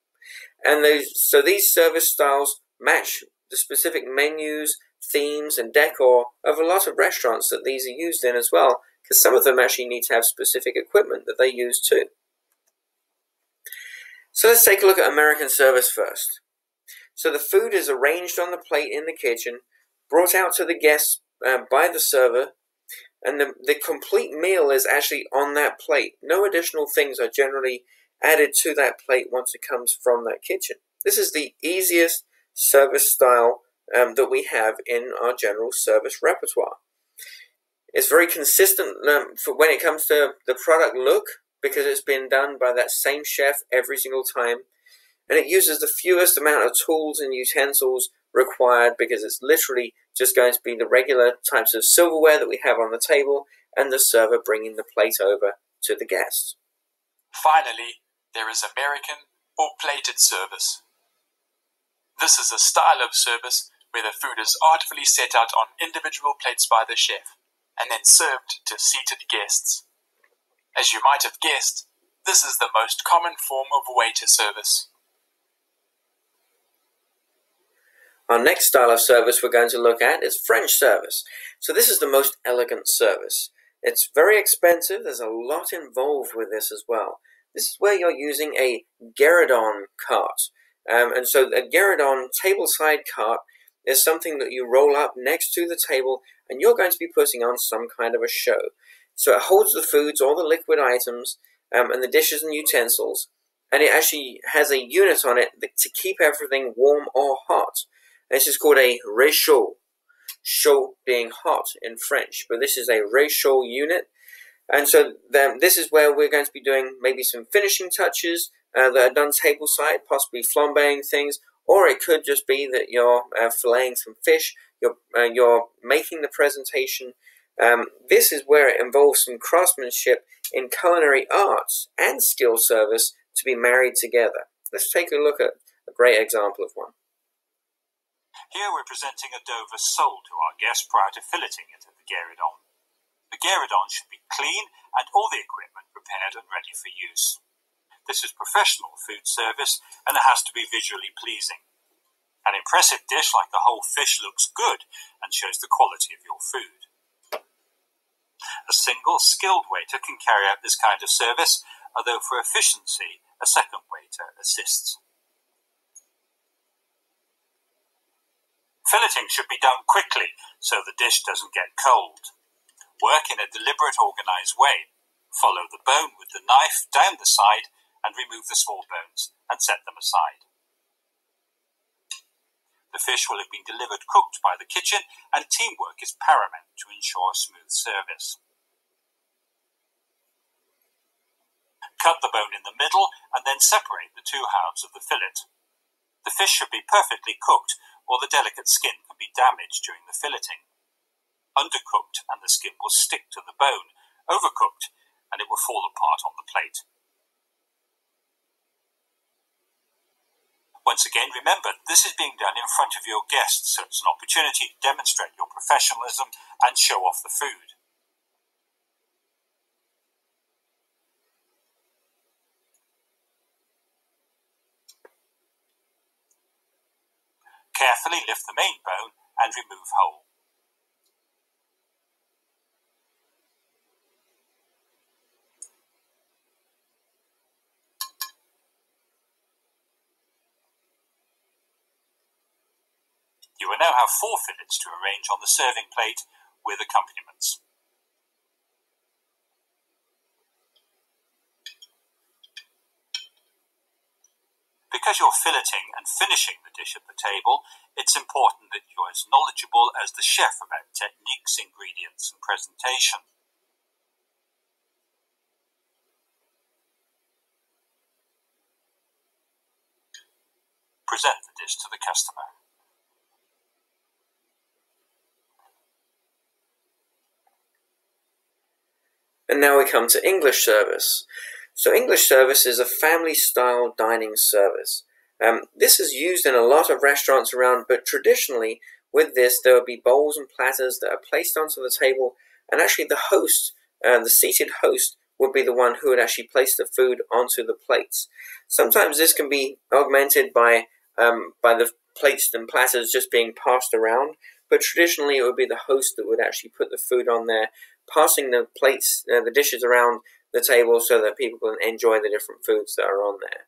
and so these service styles match the specific menus, themes, and decor of a lot of restaurants that these are used in as well, because some of them actually need to have specific equipment that they use too. So let's take a look at American service first. So the food is arranged on the plate in the kitchen, brought out to the guests by the server, and the complete meal is actually on that plate. No additional things are generally added to that plate once it comes from that kitchen. This is the easiest service style that we have in our general service repertoire. It's very consistent for when it comes to the product look, because it's been done by that same chef every single time, and it uses the fewest amount of tools and utensils required, because it's literally just going to be the regular types of silverware that we have on the table and the server bringing the plate over to the guest. Finally, there is American or plated service. This is a style of service where the food is artfully set out on individual plates by the chef and then served to seated guests. As you might have guessed, this is the most common form of waiter service. Our next style of service we're going to look at is French service. So this is the most elegant service. It's very expensive. There's a lot involved with this as well. This is where you're using a gueridon cart. And so a gueridon tableside cart is something that you roll up next to the table, and you're going to be putting on some kind of a show. So it holds the foods, all the liquid items, and the dishes and utensils, and it actually has a unit on it to keep everything warm or hot. This is called a réchaud. Chaud being hot in French, but this is a réchaud unit. And so this is where we're going to be doing maybe some finishing touches that are done tableside, possibly flambeing things, or it could just be that you're filleting some fish, you're making the presentation. This is where it involves some craftsmanship in culinary arts and skill service to be married together. Let's take a look at a great example of one. Here we're presenting a Dover sole to our guest prior to filleting it at the gueridon. The gueridon should be clean and all the equipment prepared and ready for use. This is professional food service, and it has to be visually pleasing. An impressive dish like the whole fish looks good and shows the quality of your food. A single skilled waiter can carry out this kind of service, although for efficiency, a second waiter assists. Filleting should be done quickly so the dish doesn't get cold. Work in a deliberate, organized way. Follow the bone with the knife down the side and remove the small bones and set them aside. The fish will have been delivered cooked by the kitchen, and teamwork is paramount to ensure smooth service. Cut the bone in the middle and then separate the two halves of the fillet. The fish should be perfectly cooked, or the delicate skin can be damaged during the filleting. Undercooked and the skin will stick to the bone. Overcooked and it will fall apart on the plate. Once again, remember, this is being done in front of your guests, so it's an opportunity to demonstrate your professionalism and show off the food. Carefully lift the main bone and remove whole. You will now have 4 fillets to arrange on the serving plate with accompaniments. Because you're filleting and finishing the dish at the table, it's important that you're as knowledgeable as the chef about techniques, ingredients, and presentation. Present the dish to the customer. And now we come to English service. So English service is a family-style dining service. This is used in a lot of restaurants around, but traditionally with this there will be bowls and platters that are placed onto the table, and actually the host, the seated host, would be the one who would actually place the food onto the plates. Sometimes this can be augmented by the plates and platters just being passed around, but traditionally it would be the host that would actually put the food on there, passing the plates, the dishes around the table so that people can enjoy the different foods that are on there.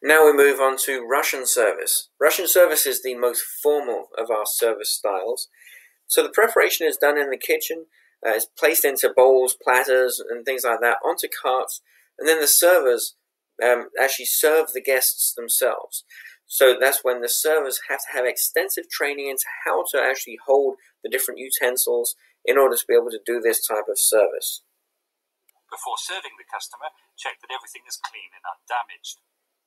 Now we move on to Russian service. Russian service is the most formal of our service styles. So the preparation is done in the kitchen. It's placed into bowls, platters, and things like that onto carts, and then the servers actually serve the guests themselves. So that's when the servers have to have extensive training into how to actually hold the different utensils in order to be able to do this type of service. Before serving the customer, check that everything is clean and undamaged.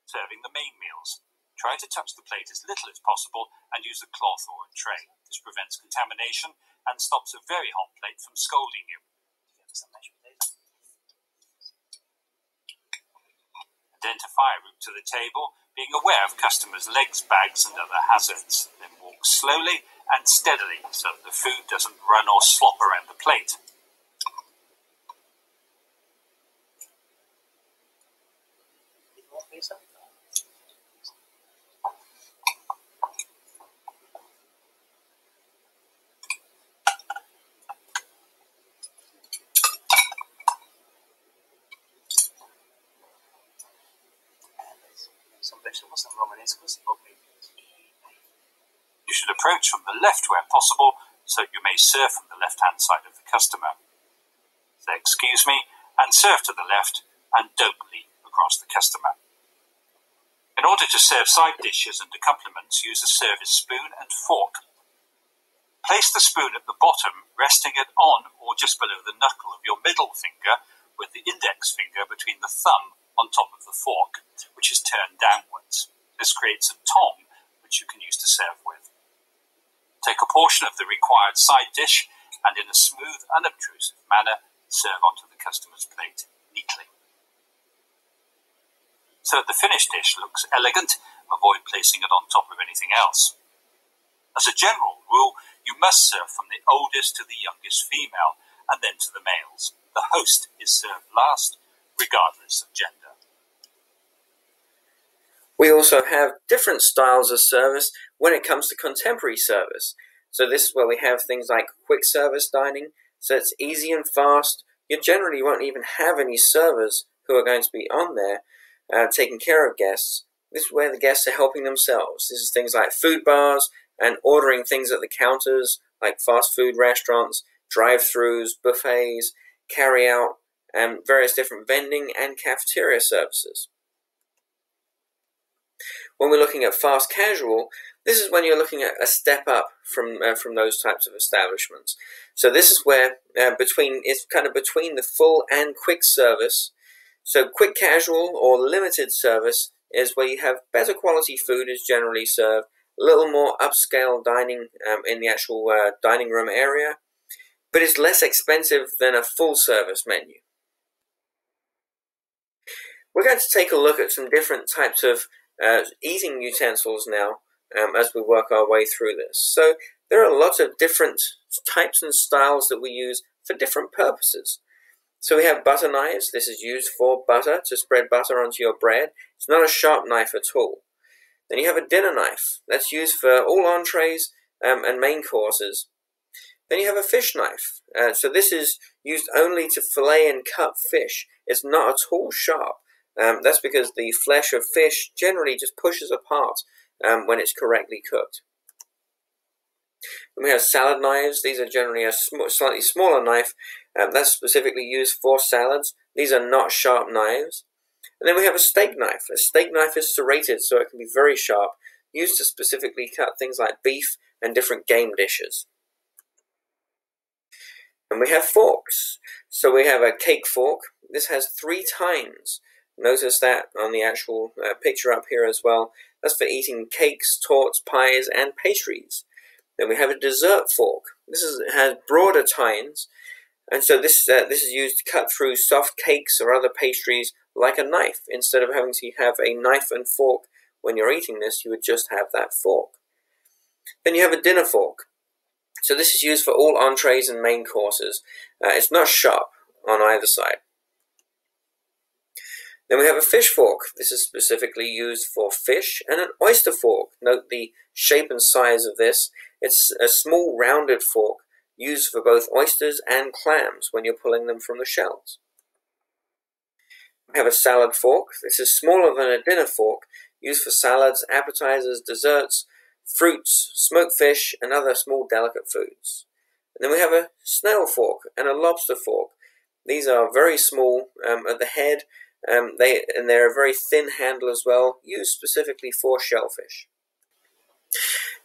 Serving the main meals. Try to touch the plate as little as possible and use a cloth or a tray. This prevents contamination and stops a very hot plate from scalding you. Identify a route to the table, being aware of customers' legs, bags and other hazards. Then walk slowly and steadily so that the food doesn't run or slop around the plate. You should approach from the left where possible, so you may serve from the left-hand side of the customer. Say, excuse me, and serve to the left, and don't lean across the customer. In order to serve side dishes and accompaniments, use a service spoon and fork. Place the spoon at the bottom, resting it on or just below the knuckle of your middle finger, with the index finger between the thumb on top of the fork, which is turned downwards. This creates a tongue, which you can use to serve with. Take a portion of the required side dish and in a smooth, unobtrusive manner, serve onto the customer's plate neatly. So that the finished dish looks elegant, avoid placing it on top of anything else. As a general rule, you must serve from the oldest to the youngest female, and then to the males. The host is served last, regardless of gender. We also have different styles of service when it comes to contemporary service. So this is where we have things like quick service dining, so it's easy and fast. You generally won't even have any servers who are going to be on there taking care of guests. This is where the guests are helping themselves. This is things like food bars and ordering things at the counters, like fast food restaurants, drive-thrus, buffets, carry-out, and various different vending and cafeteria services. When we're looking at fast casual, this is when you're looking at a step up from those types of establishments. So this is where it's kind of between the full and quick service. So quick casual or limited service is where you have better quality food is generally served, a little more upscale dining in the actual dining room area, but it's less expensive than a full service menu. We're going to take a look at some different types of eating utensils now as we work our way through this. So there are lots of different types and styles that we use for different purposes. So we have butter knives. This is used for butter, to spread butter onto your bread. It's not a sharp knife at all. Then you have a dinner knife. That's used for all entrees and main courses. Then you have a fish knife. So this is used only to fillet and cut fish. It's not at all sharp. That's because the flesh of fish generally just pushes apart when it's correctly cooked. Then we have salad knives. These are generally a slightly smaller knife. That's specifically used for salads. These are not sharp knives. And then we have a steak knife. A steak knife is serrated so it can be very sharp, used to specifically cut things like beef and different game dishes. And we have forks. So we have a cake fork. This has 3 tines. Notice that on the actual picture up here as well. That's for eating cakes, torts, pies, and pastries. Then we have a dessert fork. This has broader tines, and so this is used to cut through soft cakes or other pastries like a knife. Instead of having to have a knife and fork when you're eating this, you would just have that fork. Then you have a dinner fork. So this is used for all entrees and main courses. It's not sharp on either side. Then we have a fish fork. This is specifically used for fish, and an oyster fork. Note the shape and size of this. It's a small rounded fork used for both oysters and clams when you're pulling them from the shells. We have a salad fork. This is smaller than a dinner fork, used for salads, appetizers, desserts, fruits, smoked fish, and other small delicate foods. And then we have a snail fork and a lobster fork. These are very small at the head, they're a very thin handle as well, used specifically for shellfish.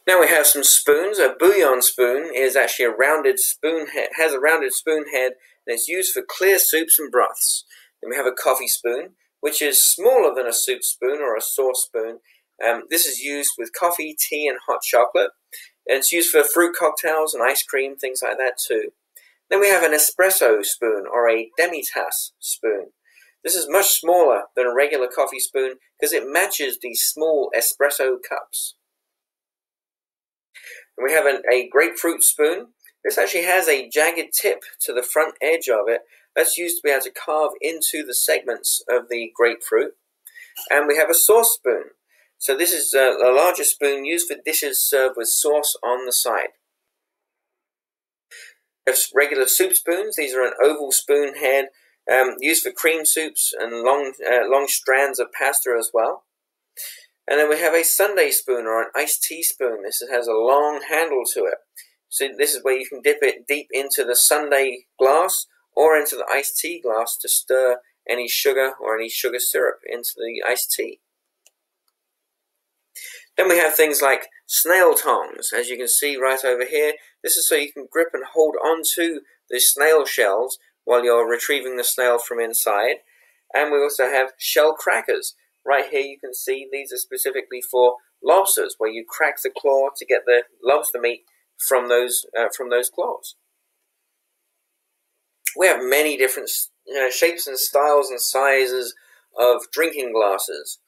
Now we have some spoons. A bouillon spoon is actually a rounded spoon head, has a rounded spoon head, and it's used for clear soups and broths. Then we have a coffee spoon, which is smaller than a soup spoon or a sauce spoon. This is used with coffee, tea, and hot chocolate. And it's used for fruit cocktails and ice cream, things like that too. Then we have an espresso spoon or a demi-tasse spoon. This is much smaller than a regular coffee spoon because it matches these small espresso cups. And we have a grapefruit spoon. This actually has a jagged tip to the front edge of it. That's used to be able to carve into the segments of the grapefruit. And we have a sauce spoon. So this is a larger spoon used for dishes served with sauce on the side. We have regular soup spoons. These are an oval spoon head used for cream soups and long strands of pasta as well. And then we have a sundae spoon or an iced tea spoon. This has a long handle to it. So this is where you can dip it deep into the sundae glass or into the iced tea glass to stir any sugar or any sugar syrup into the iced tea. Then we have things like snail tongs, as you can see right over here. This is so you can grip and hold onto the snail shells while you're retrieving the snail from inside. And we also have shell crackers. Right here you can see these are specifically for lobsters, where you crack the claw to get the lobster meat from those claws. We have many different shapes and styles and sizes of drinking glasses.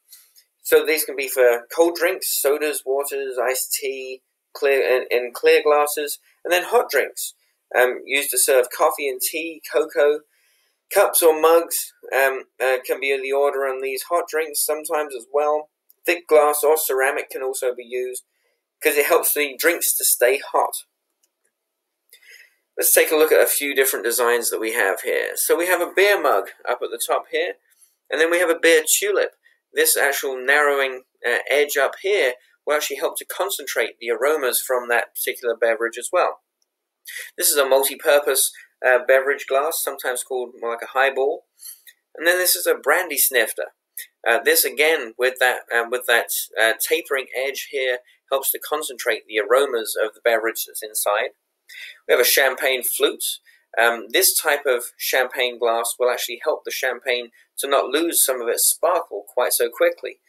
So these can be for cold drinks, sodas, waters, iced tea, in clear glasses, and then hot drinks used to serve coffee and tea, cocoa. Cups or mugs can be the order on these hot drinks sometimes as well. Thick glass or ceramic can also be used because it helps the drinks to stay hot. Let's take a look at a few different designs that we have here. So we have a beer mug up at the top here, and then we have a beer tulip. This actual narrowing edge up here will actually help to concentrate the aromas from that particular beverage as well. This is a multi-purpose beverage glass, sometimes called more like a highball. And then this is a brandy snifter. This again, with that tapering edge here, helps to concentrate the aromas of the beverage that's inside. We have a champagne flute. This type of champagne glass will actually help the champagne to not lose some of its sparkle quite so quickly.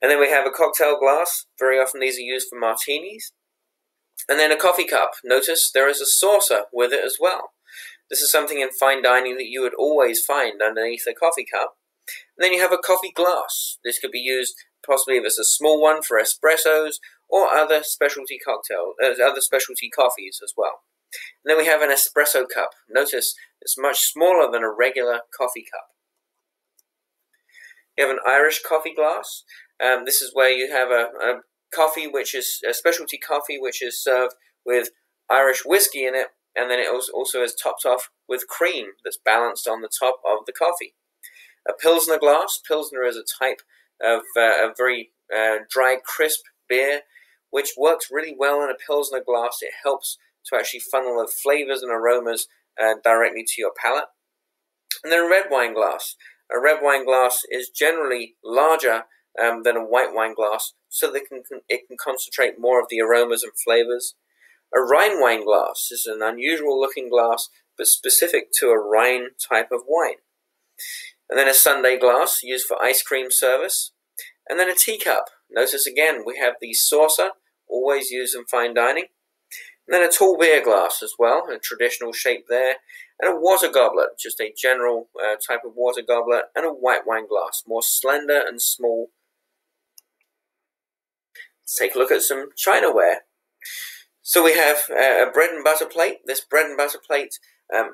And then we have a cocktail glass. Very often these are used for martinis. And then a coffee cup. Notice there is a saucer with it as well. This is something in fine dining that you would always find underneath a coffee cup. And then you have a coffee glass. This could be used possibly if it's a small one for espressos or other specialty other specialty coffees as well. And then we have an espresso cup. Notice it's much smaller than a regular coffee cup. You have an Irish coffee glass. This is where you have a coffee, which is a specialty coffee, which is served with Irish whiskey in it, and then it also is topped off with cream that's balanced on the top of the coffee. A Pilsner glass. Pilsner is a type of a very dry, crisp beer, which works really well in a Pilsner glass. It helps to actually funnel the flavors and aromas directly to your palate. And then a red wine glass. A red wine glass is generally larger than a white wine glass, so that it can concentrate more of the aromas and flavors. A Rhine wine glass is an unusual looking glass, but specific to a Rhine type of wine. And then a sundae glass used for ice cream service. And then a teacup. Notice again, we have the saucer, always used in fine dining. And then a tall beer glass as well, a traditional shape there. And a water goblet, just a general type of water goblet. And a white wine glass, more slender and small. Let's take a look at some chinaware. So we have a bread and butter plate. This bread and butter plate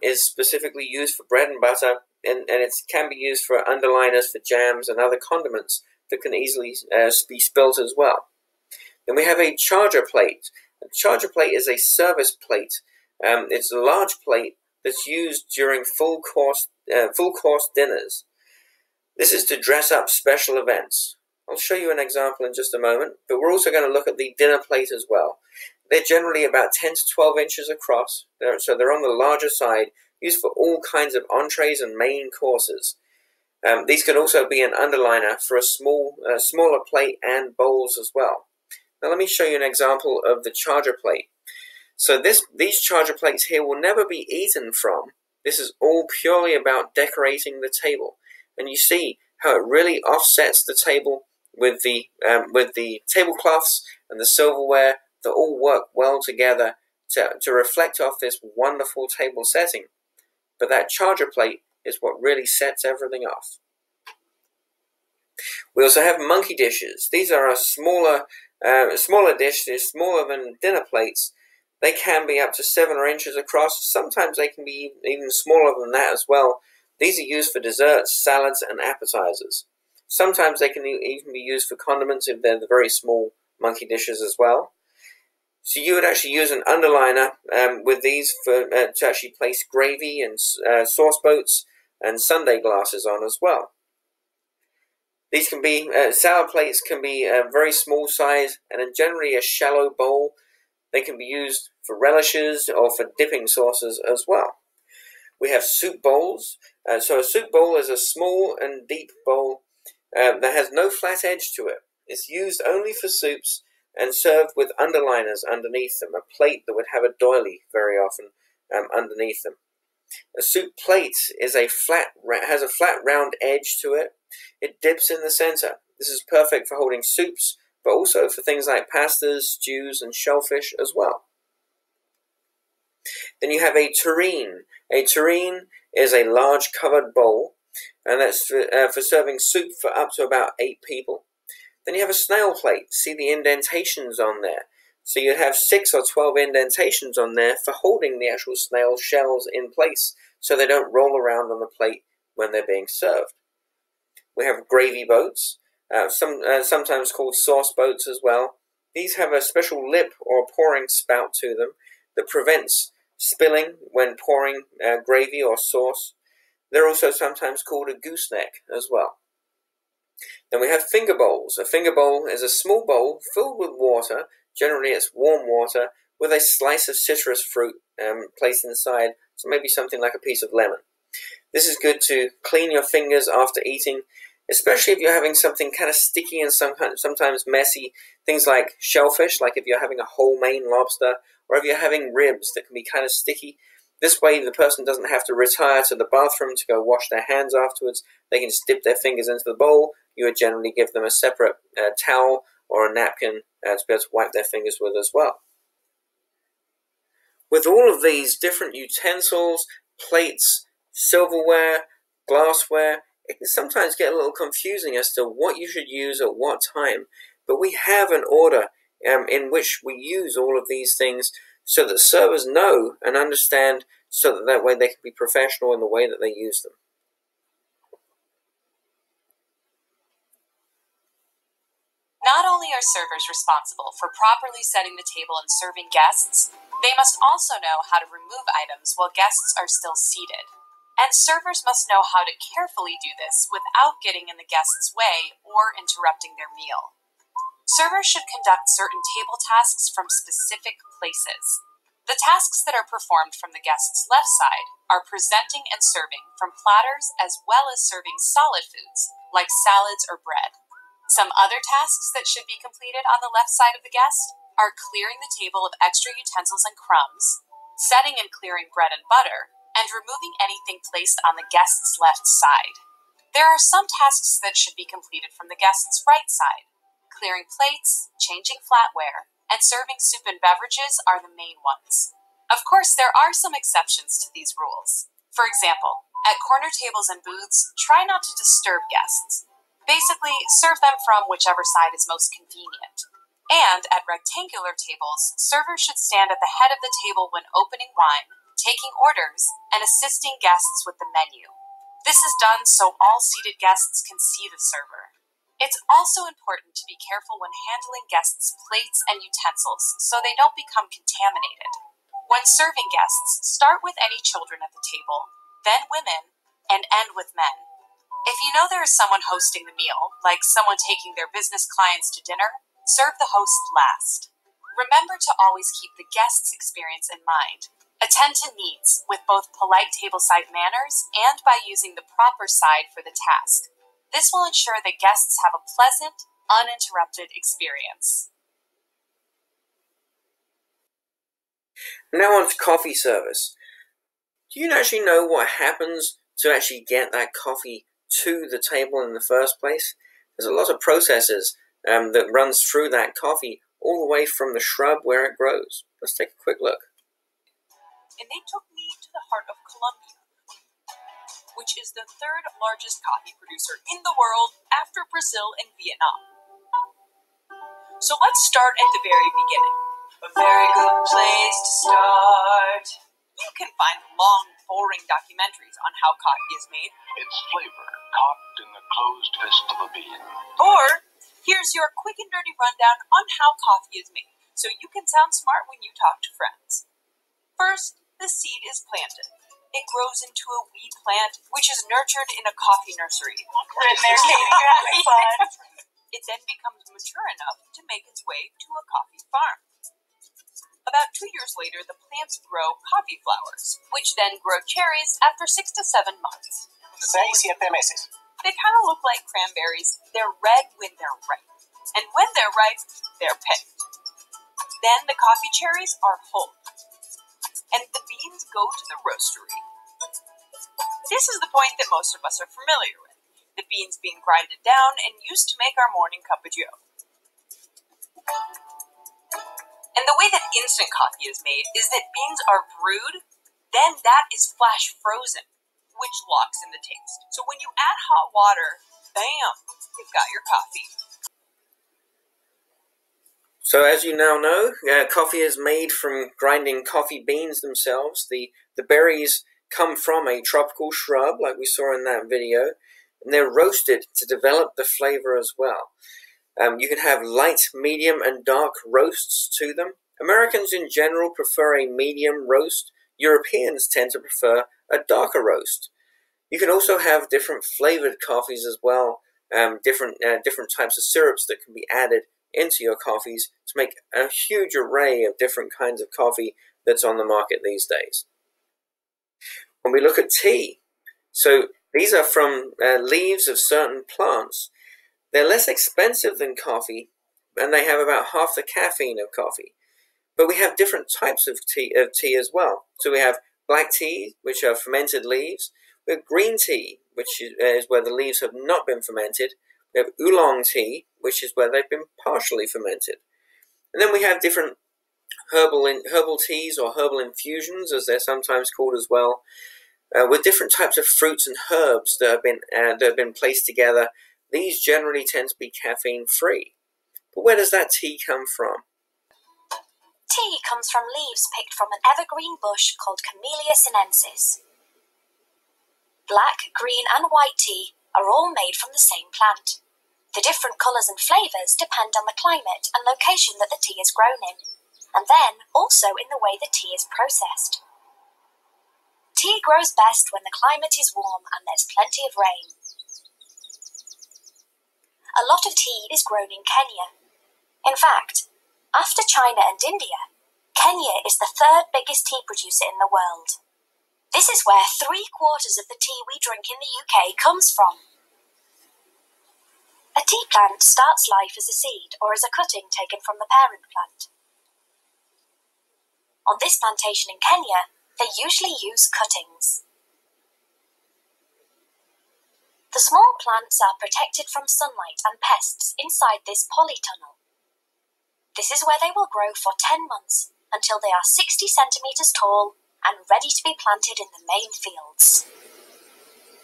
is specifically used for bread and butter, and it can be used for underliners, for jams, and other condiments that can easily be spilt as well. Then we have a charger plate. A charger plate is a service plate. It's a large plate that's used during full course dinners. This is to dress up special events. I'll show you an example in just a moment, but we're also going to look at the dinner plate as well. They're generally about 10 to 12 inches across, so they're on the larger side, used for all kinds of entrees and main courses. These can also be an underliner for a smaller plate and bowls as well. Now let me show you an example of the charger plate. So these charger plates here will never be eaten from. This is all purely about decorating the table. And you see how it really offsets the table with the tablecloths and the silverware that all work well together to reflect off this wonderful table setting. But that charger plate is what really sets everything off. We also have monkey dishes. These are a smaller dishes, smaller than dinner plates. They can be up to 7 inches across. Sometimes they can be even smaller than that as well. These are used for desserts, salads, and appetizers. Sometimes they can even be used for condiments if they're the very small monkey dishes as well. So you would actually use an underliner with these to actually place gravy and sauce boats and sundae glasses on as well. These can be, salad plates can be a very small size and generally a shallow bowl. They can be used for relishes or for dipping sauces as well. We have soup bowls. So a soup bowl is a small and deep bowl that has no flat edge to it. It's used only for soups and served with underliners underneath them, a plate that would have a doily very often underneath them. A soup plate is has a flat round edge to it. It dips in the center. This is perfect for holding soups, but also for things like pastas, stews, and shellfish as well. Then you have a tureen. A tureen is a large covered bowl, and that's for serving soup for up to about 8 people. Then you have a snail plate. See the indentations on there. So you have 6 or 12 indentations on there for holding the actual snail shells in place, so they don't roll around on the plate when they're being served. We have gravy boats, sometimes called sauce boats as well. These have a special lip or pouring spout to them that prevents spilling when pouring gravy or sauce. They're also sometimes called a gooseneck as well. Then we have finger bowls. A finger bowl is a small bowl filled with water, generally it's warm water, with a slice of citrus fruit placed inside, so maybe something like a piece of lemon. This is good to clean your fingers after eating, especially if you're having something kind of sticky and sometimes messy, things like shellfish, like if you're having a whole Maine lobster, or if you're having ribs that can be kind of sticky. This way the person doesn't have to retire to the bathroom to go wash their hands afterwards. They can just dip their fingers into the bowl. You would generally give them a separate towel or a napkin to be able to wipe their fingers with as well. With all of these different utensils, plates, silverware, glassware, it can sometimes get a little confusing as to what you should use at what time. But we have an order in which we use all of these things so that servers know and understand, so that way they can be professional in the way that they use them. Not only are servers responsible for properly setting the table and serving guests, they must also know how to remove items while guests are still seated. And servers must know how to carefully do this without getting in the guest's way or interrupting their meal. Servers should conduct certain table tasks from specific places. The tasks that are performed from the guest's left side are presenting and serving from platters as well as serving solid foods like salads or bread. Some other tasks that should be completed on the left side of the guest are clearing the table of extra utensils and crumbs, setting and clearing bread and butter, and removing anything placed on the guest's left side. There are some tasks that should be completed from the guest's right side. Clearing plates, changing flatware, and serving soup and beverages are the main ones. Of course, there are some exceptions to these rules. For example, at corner tables and booths, try not to disturb guests. Basically, serve them from whichever side is most convenient. And at rectangular tables, servers should stand at the head of the table when opening wine, taking orders, and assisting guests with the menu. This is done so all seated guests can see the server. It's also important to be careful when handling guests' plates and utensils so they don't become contaminated. When serving guests, start with any children at the table, then women, and end with men. If you know there is someone hosting the meal, like someone taking their business clients to dinner, serve the host last. Remember to always keep the guest's experience in mind. Attend to needs with both polite tableside manners and by using the proper side for the task. This will ensure that guests have a pleasant, uninterrupted experience. Now on to coffee service. Do you actually know what happens to actually get that coffee to the table in the first place? There's a lot of processes that runs through that coffee all the way from the shrub where it grows. Let's take a quick look. And they took me to the heart of Colombia, which is the third largest coffee producer in the world after Brazil and Vietnam. So let's start at the very beginning. A very good place to start. You can find long, boring documentaries on how coffee is made. Its flavor caught in the closed fist of a bean. Or here's your quick and dirty rundown on how coffee is made, so you can sound smart when you talk to friends. First, the seed is planted. It grows into a wee plant, which is nurtured in a coffee nursery. It then becomes mature enough to make its way to a coffee farm. About 2 years later, the plants grow coffee flowers, which then grow cherries after 6 to 7 months. 6-7 meses. They kind of look like cranberries. They're red when they're ripe. And when they're ripe, they're picked. Then the coffee cherries are pulled. And the beans go to the roastery. This is the point that most of us are familiar with. The beans being grinded down and used to make our morning cup of joe. And the way that instant coffee is made is that beans are brewed, then that is flash frozen, which locks in the taste. So when you add hot water, bam, you've got your coffee. So as you now know, coffee is made from grinding coffee beans themselves. The berries come from a tropical shrub, like we saw in that video, and they're roasted to develop the flavor as well. You can have light, medium, and dark roasts to them. Americans in general prefer a medium roast. Europeans tend to prefer a darker roast. You can also have different flavored coffees as well, different types of syrups that can be added into your coffees to make a huge array of different kinds of coffee that's on the market these days. When we look at tea, so these are from leaves of certain plants. They're less expensive than coffee, and they have about half the caffeine of coffee. But we have different types of tea as well. So we have black tea, which are fermented leaves. We have green tea, which is where the leaves have not been fermented. We have oolong tea, which is where they've been partially fermented. And then we have different herbal teas or herbal infusions, as they're sometimes called as well, with different types of fruits and herbs that have been placed together. These generally tend to be caffeine-free. But where does that tea come from? Tea comes from leaves picked from an evergreen bush called Camellia sinensis. Black, green, and white tea are all made from the same plant. The different colours and flavours depend on the climate and location that the tea is grown in, and then also in the way the tea is processed. Tea grows best when the climate is warm and there's plenty of rain. A lot of tea is grown in Kenya. In fact, after China and India, Kenya is the third biggest tea producer in the world. This is where 3/4 of the tea we drink in the UK comes from. A tea plant starts life as a seed or as a cutting taken from the parent plant. On this plantation in Kenya, they usually use cuttings. The small plants are protected from sunlight and pests inside this polytunnel. This is where they will grow for 10 months until they are 60 centimeters tall and ready to be planted in the main fields.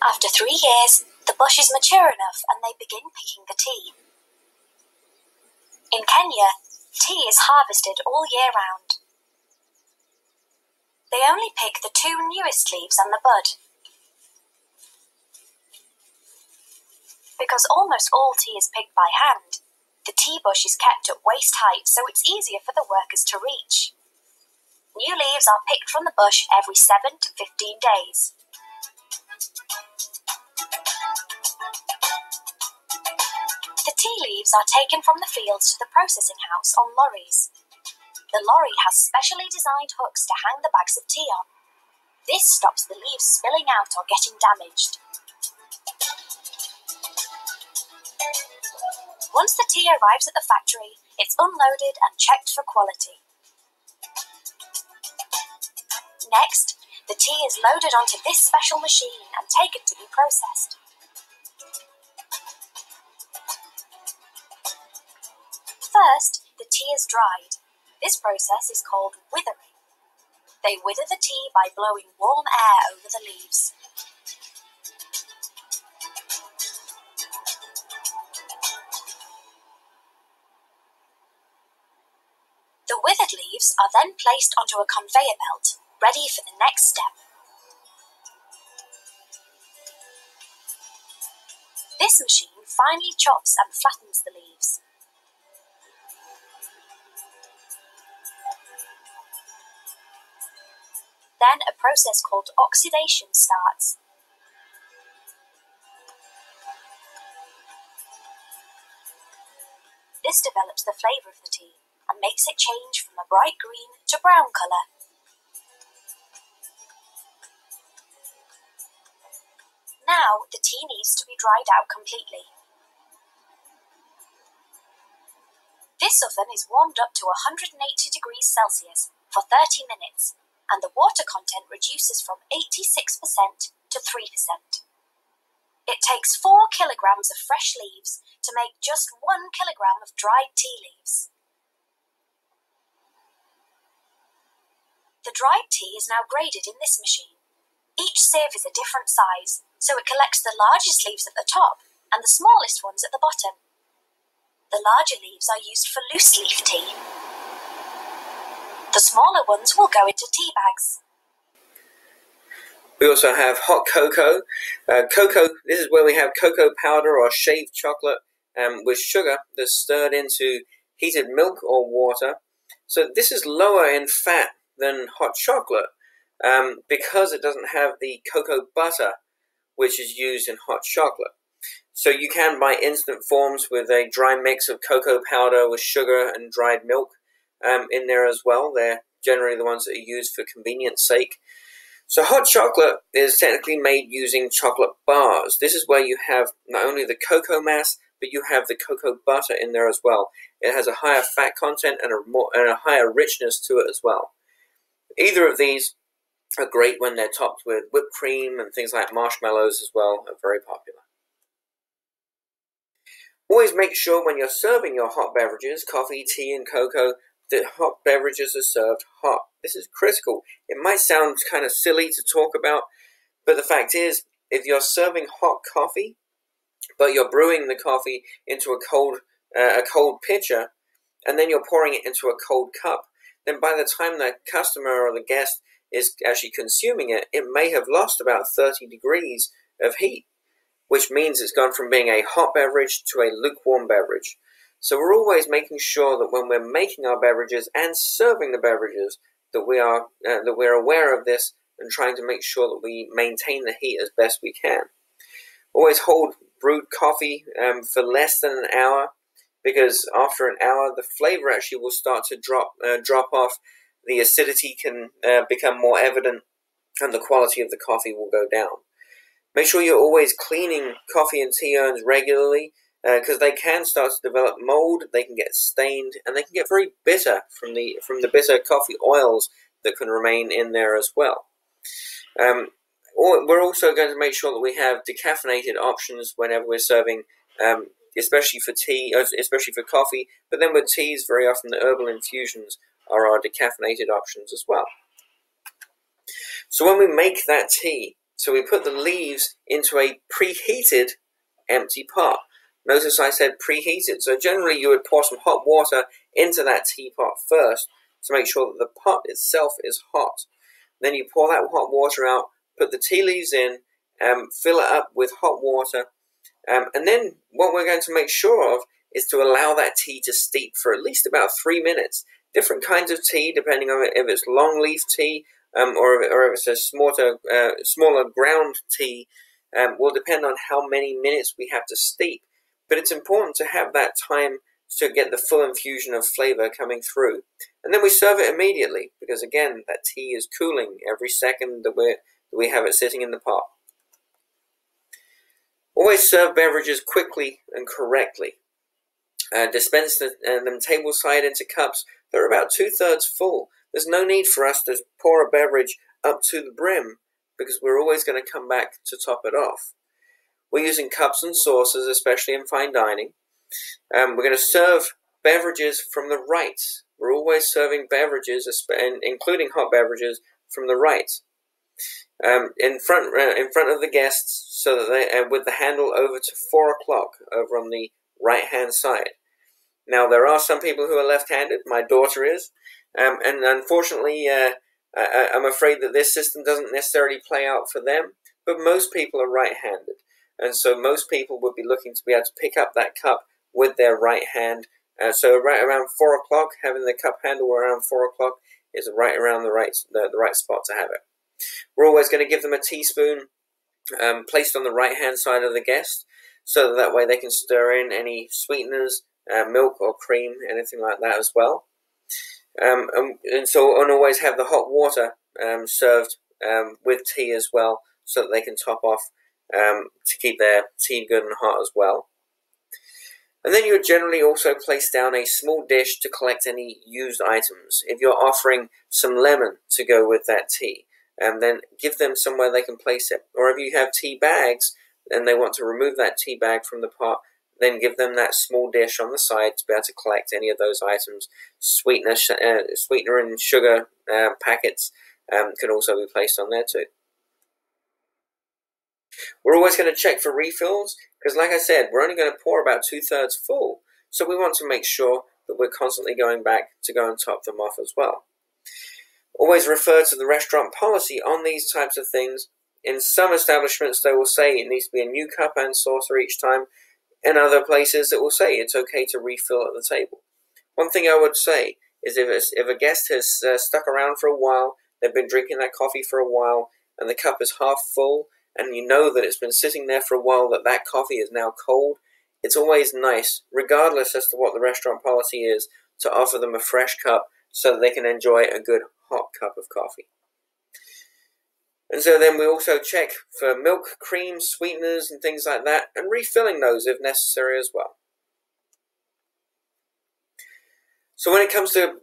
After 3 years, the bush is mature enough and they begin picking the tea. In Kenya, tea is harvested all year round. They only pick the 2 newest leaves and the bud. Because almost all tea is picked by hand, the tea bush is kept at waist height so it's easier for the workers to reach. New leaves are picked from the bush every 7 to 15 days. The tea leaves are taken from the fields to the processing house on lorries. The lorry has specially designed hooks to hang the bags of tea on. This stops the leaves spilling out or getting damaged. Once the tea arrives at the factory, it's unloaded and checked for quality. Next, the tea is loaded onto this special machine and taken to be processed. First, the tea is dried. This process is called withering. They wither the tea by blowing warm air over the leaves. The withered leaves are then placed onto a conveyor belt, ready for the next step. This machine finely chops and flattens the leaves. Then a process called oxidation starts. This develops the flavour of the tea and makes it change from a bright green to brown colour. Now the tea needs to be dried out completely. This oven is warmed up to 180 degrees Celsius for 30 minutes, and the water content reduces from 86% to 3%. It takes 4 kilograms of fresh leaves to make just 1 kilogram of dried tea leaves. The dried tea is now graded in this machine. Each sieve is a different size, so it collects the largest leaves at the top and the smallest ones at the bottom. The larger leaves are used for loose leaf tea. The smaller ones will go into tea bags. We also have hot cocoa. Cocoa, this is where we have cocoa powder or shaved chocolate with sugar that's stirred into heated milk or water. So this is lower in fat than hot chocolate because it doesn't have the cocoa butter which is used in hot chocolate. So you can buy instant forms with a dry mix of cocoa powder with sugar and dried milk in there as well. They're generally the ones that are used for convenience sake. So hot chocolate is technically made using chocolate bars. This is where you have not only the cocoa mass, but you have the cocoa butter in there as well. It has a higher fat content and a higher richness to it as well. Either of these are great when they're topped with whipped cream, and things like marshmallows as well are very popular. Always make sure when you're serving your hot beverages, coffee, tea, and cocoa, that hot beverages are served hot. This is critical. It might sound kind of silly to talk about, but the fact is, if you're serving hot coffee, but you're brewing the coffee into a cold pitcher, and then you're pouring it into a cold cup, then by the time the customer or the guest is actually consuming it, it may have lost about 30 degrees of heat, which means it's gone from being a hot beverage to a lukewarm beverage. So we're always making sure that when we're making our beverages and serving the beverages, that we're aware of this and trying to make sure that we maintain the heat as best we can. Always hold brewed coffee for less than an hour, because after an hour the flavor actually will start to drop off. The acidity can become more evident, and the quality of the coffee will go down. Make sure you're always cleaning coffee and tea urns regularly, because they can start to develop mold, they can get stained, and they can get very bitter from the bitter coffee oils that can remain in there as well. We're also going to make sure that we have decaffeinated options whenever we're serving, especially for tea, especially for coffee, but then with teas, very often the herbal infusions are our decaffeinated options as well. So when we make that tea, so we put the leaves into a preheated empty pot. Notice I said preheated, so generally you would pour some hot water into that teapot first to make sure that the pot itself is hot. Then you pour that hot water out, put the tea leaves in, fill it up with hot water, and then what we're going to make sure of is to allow that tea to steep for at least about 3 minutes. Different kinds of tea, depending on if it's long leaf tea or if it's a smaller ground tea, will depend on how many minutes we have to steep, but it's important to have that time to get the full infusion of flavor coming through. And then we serve it immediately, because again, that tea is cooling every second that we have it sitting in the pot. Always serve beverages quickly and correctly. Dispense them tableside into cups that are about 2/3 full. There's no need for us to pour a beverage up to the brim, because we're always going to come back to top it off. We're using cups and saucers, especially in fine dining. We're going to serve beverages from the right. We're always serving beverages, including hot beverages, from the right. In front of the guests, so that they, with the handle over to 4 o'clock over on the right-hand side. Now, there are some people who are left-handed. My daughter is. And unfortunately, I'm afraid that this system doesn't necessarily play out for them, but most people are right-handed. And so most people would be looking to be able to pick up that cup with their right hand. So right around 4 o'clock, having the cup handle around 4 o'clock is right around the right spot to have it. We're always going to give them a teaspoon placed on the right-hand side of the guest, so that way they can stir in any sweeteners, milk or cream, anything like that as well. And always have the hot water served with tea as well, so that they can top off to keep their tea good and hot as well. And then you would generally also place down a small dish to collect any used items. If you're offering some lemon to go with that tea, then give them somewhere they can place it. Or if you have tea bags and they want to remove that tea bag from the pot, then give them that small dish on the side to be able to collect any of those items. Sweetener and sugar packets can also be placed on there too. We're always going to check for refills, because like I said, we're only going to pour about 2/3 full. So we want to make sure that we're constantly going back to go and top them off as well. Always refer to the restaurant policy on these types of things. In some establishments, they will say it needs to be a new cup and saucer each time. In other places, it will say it's okay to refill at the table. One thing I would say is if a guest has stuck around for a while, they've been drinking that coffee for a while, and the cup is half full, and you know that it's been sitting there for a while, that coffee is now cold, it's always nice, regardless as to what the restaurant policy is, to offer them a fresh cup so that they can enjoy a good hot cup of coffee. And so then we also check for milk, cream, sweeteners, and things like that, and refilling those if necessary as well. So when it comes to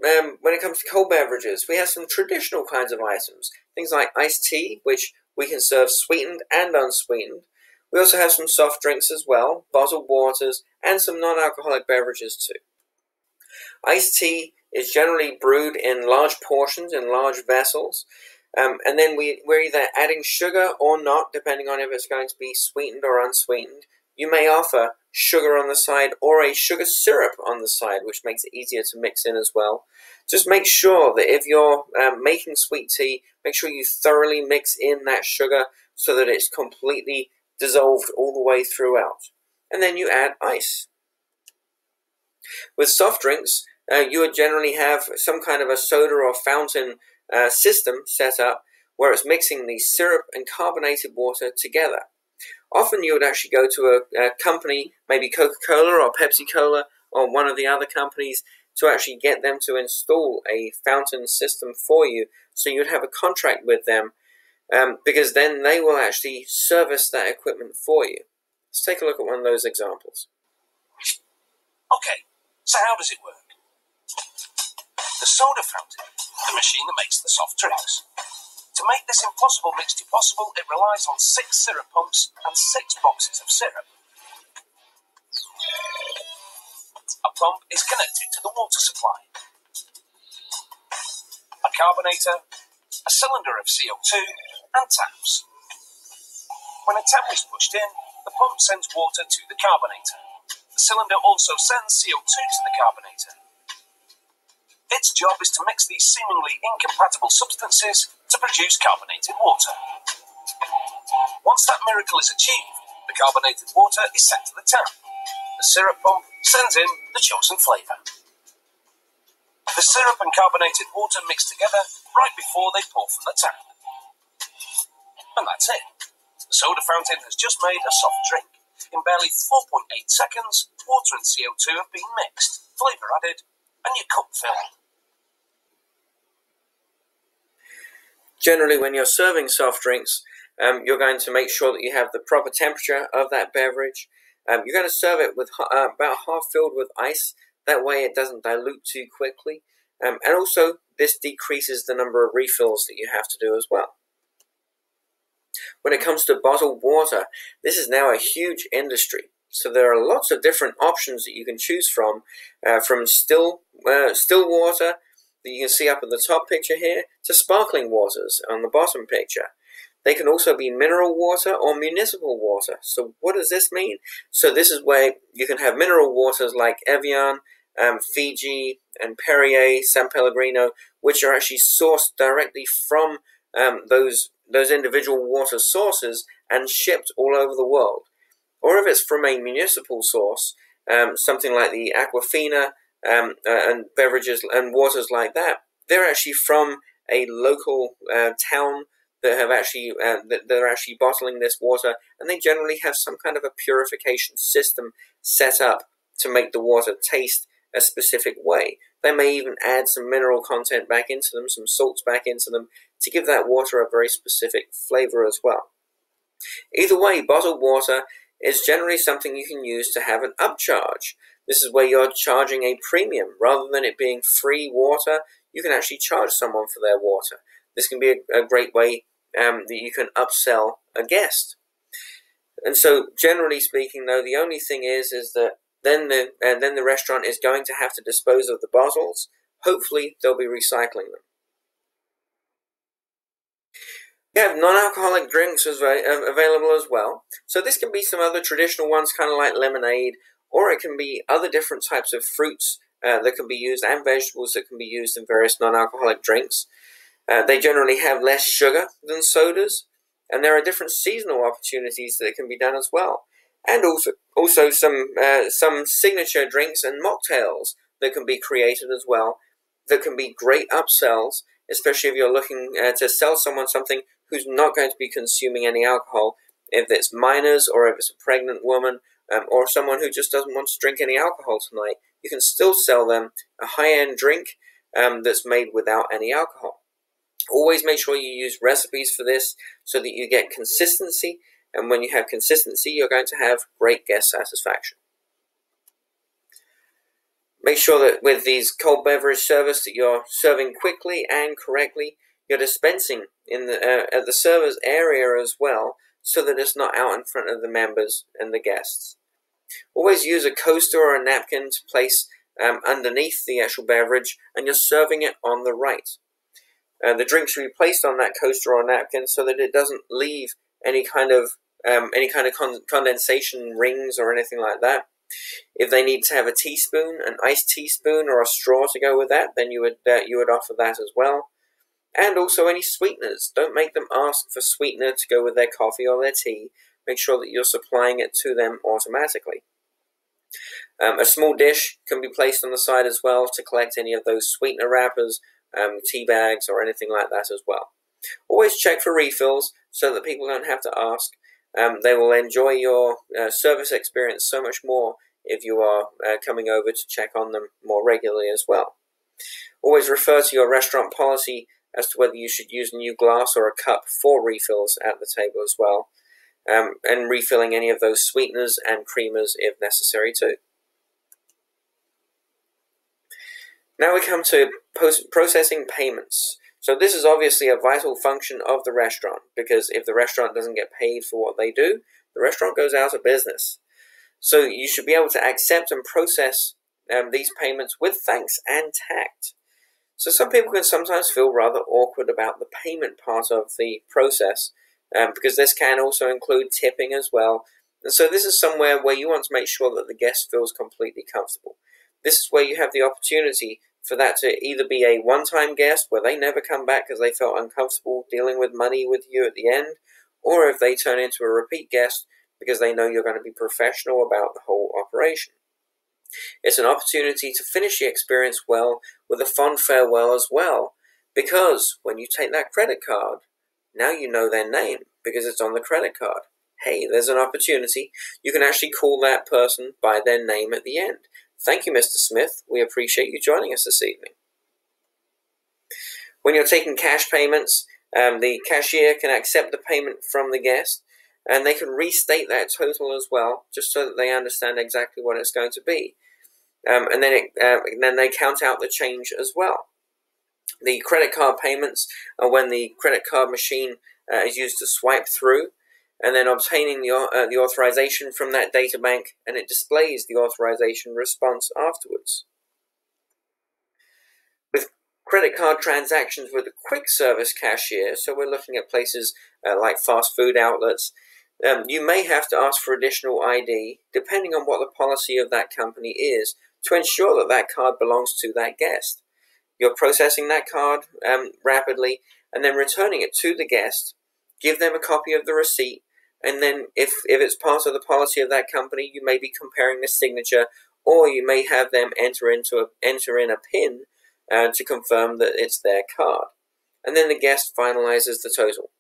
cold beverages, we have some traditional kinds of items, things like iced tea, which we can serve sweetened and unsweetened. We also have some soft drinks as well, bottled waters, and some non-alcoholic beverages too. Iced tea is generally brewed in large portions, in large vessels, and then we're either adding sugar or not, depending on if it's going to be sweetened or unsweetened. You may offer sugar on the side or a sugar syrup on the side, which makes it easier to mix in as well. Just make sure that if you're making sweet tea, make sure you thoroughly mix in that sugar so that it's completely dissolved all the way throughout. And then you add ice. With soft drinks, you would generally have some kind of a soda or fountain system set up where it's mixing the syrup and carbonated water together. Often you would actually go to a company, maybe Coca-Cola or Pepsi-Cola or one of the other companies, to actually get them to install a fountain system for you, so you'd have a contract with them, because then they will actually service that equipment for you. Let's take a look at one of those examples. Okay, so how does it work? The soda fountain, the machine that makes the soft drinks. To make this impossible mixture possible, it relies on 6 syrup pumps and 6 boxes of syrup. A pump is connected to the water supply. A carbonator, a cylinder of CO2, and taps. When a tap is pushed in, the pump sends water to the carbonator. The cylinder also sends CO2 to the carbonator. Its job is to mix these seemingly incompatible substances to produce carbonated water. Once that miracle is achieved, the carbonated water is sent to the tap. The syrup pump sends in the chosen flavour. The syrup and carbonated water mix together right before they pour from the tap. And that's it. The soda fountain has just made a soft drink. In barely 4.8 seconds, water and CO2 have been mixed, flavour added, and your cup filled. Generally, when you're serving soft drinks, you're going to make sure that you have the proper temperature of that beverage. You're going to serve it with about half filled with ice. That way it doesn't dilute too quickly. And also, this decreases the number of refills that you have to do as well. When it comes to bottled water, this is now a huge industry. So there are lots of different options that you can choose from still water that you can see up at the top picture here, to sparkling waters on the bottom picture. They can also be mineral water or municipal water. So what does this mean? So this is where you can have mineral waters like Evian, Fiji, and Perrier, San Pellegrino, which are actually sourced directly from those individual water sources and shipped all over the world. Or if it's from a municipal source, something like the Aquafina and beverages and waters like that, they're actually from a local town that have actually they're actually bottling this water, and they generally have some kind of a purification system set up to make the water taste a specific way. They may even add some mineral content back into them, some salts back into them, to give that water a very specific flavor as well. Either way, bottled water is generally something you can use to have an upcharge. This is where you're charging a premium. Rather than it being free water, you can actually charge someone for their water. This can be a great way that you can upsell a guest. And so, generally speaking, though, the only thing is that then the restaurant is going to have to dispose of the bottles. Hopefully, they'll be recycling them. We have non-alcoholic drinks available as well. So this can be some other traditional ones, kind of like lemonade, or it can be other different types of fruits that can be used, and vegetables that can be used in various non-alcoholic drinks. They generally have less sugar than sodas, and there are different seasonal opportunities that can be done as well. And also some signature drinks and mocktails that can be created as well, that can be great upsells, especially if you're looking to sell someone something who's not going to be consuming any alcohol, if it's minors or if it's a pregnant woman, or someone who just doesn't want to drink any alcohol tonight. You can still sell them a high-end drink that's made without any alcohol. Always make sure you use recipes for this so that you get consistency, and when you have consistency, you're going to have great guest satisfaction. Make sure that with these cold beverage service that you're serving quickly and correctly. You're dispensing in at the server's area as well, so that it's not out in front of the members and the guests. Always use a coaster or a napkin to place underneath the actual beverage, and you're serving it on the right. The drink should be placed on that coaster or napkin so that it doesn't leave any kind of condensation rings or anything like that. If they need to have a teaspoon, an iced teaspoon, or a straw to go with that, then you would offer that as well. And also any sweeteners. Don't make them ask for sweetener to go with their coffee or their tea. Make sure that you're supplying it to them automatically. A small dish can be placed on the side as well to collect any of those sweetener wrappers, tea bags, or anything like that as well. Always check for refills so that people don't have to ask. They will enjoy your service experience so much more if you are coming over to check on them more regularly as well. Always refer to your restaurant policy as to whether you should use a new glass or a cup for refills at the table as well, and refilling any of those sweeteners and creamers if necessary too. Now we come to processing payments. So this is obviously a vital function of the restaurant, because if the restaurant doesn't get paid for what they do, the restaurant goes out of business. So you should be able to accept and process these payments with thanks and tact. So some people can sometimes feel rather awkward about the payment part of the process, because this can also include tipping as well. And so this is somewhere where you want to make sure that the guest feels completely comfortable. This is where you have the opportunity for that to either be a one-time guest where they never come back because they felt uncomfortable dealing with money with you at the end, or if they turn into a repeat guest because they know you're going to be professional about the whole operation. It's an opportunity to finish the experience well with a fond farewell as well, because when you take that credit card, now you know their name, because it's on the credit card. Hey, there's an opportunity. You can actually call that person by their name at the end. Thank you, Mr. Smith. We appreciate you joining us this evening. When you're taking cash payments, the cashier can accept the payment from the guest, and they can restate that total as well, just so that they understand exactly what it's going to be. And then they count out the change as well. The credit card payments are when the credit card machine is used to swipe through, and then obtaining the authorization from that data bank, and it displays the authorization response afterwards. With credit card transactions with a quick service cashier, so we're looking at places like fast food outlets, you may have to ask for additional ID, depending on what the policy of that company is, to ensure that that card belongs to that guest. You're processing that card rapidly, and then returning it to the guest. Give them a copy of the receipt, and then if it's part of the policy of that company, you may be comparing the signature, or you may have them enter in a PIN to confirm that it's their card. And then the guest finalizes the total.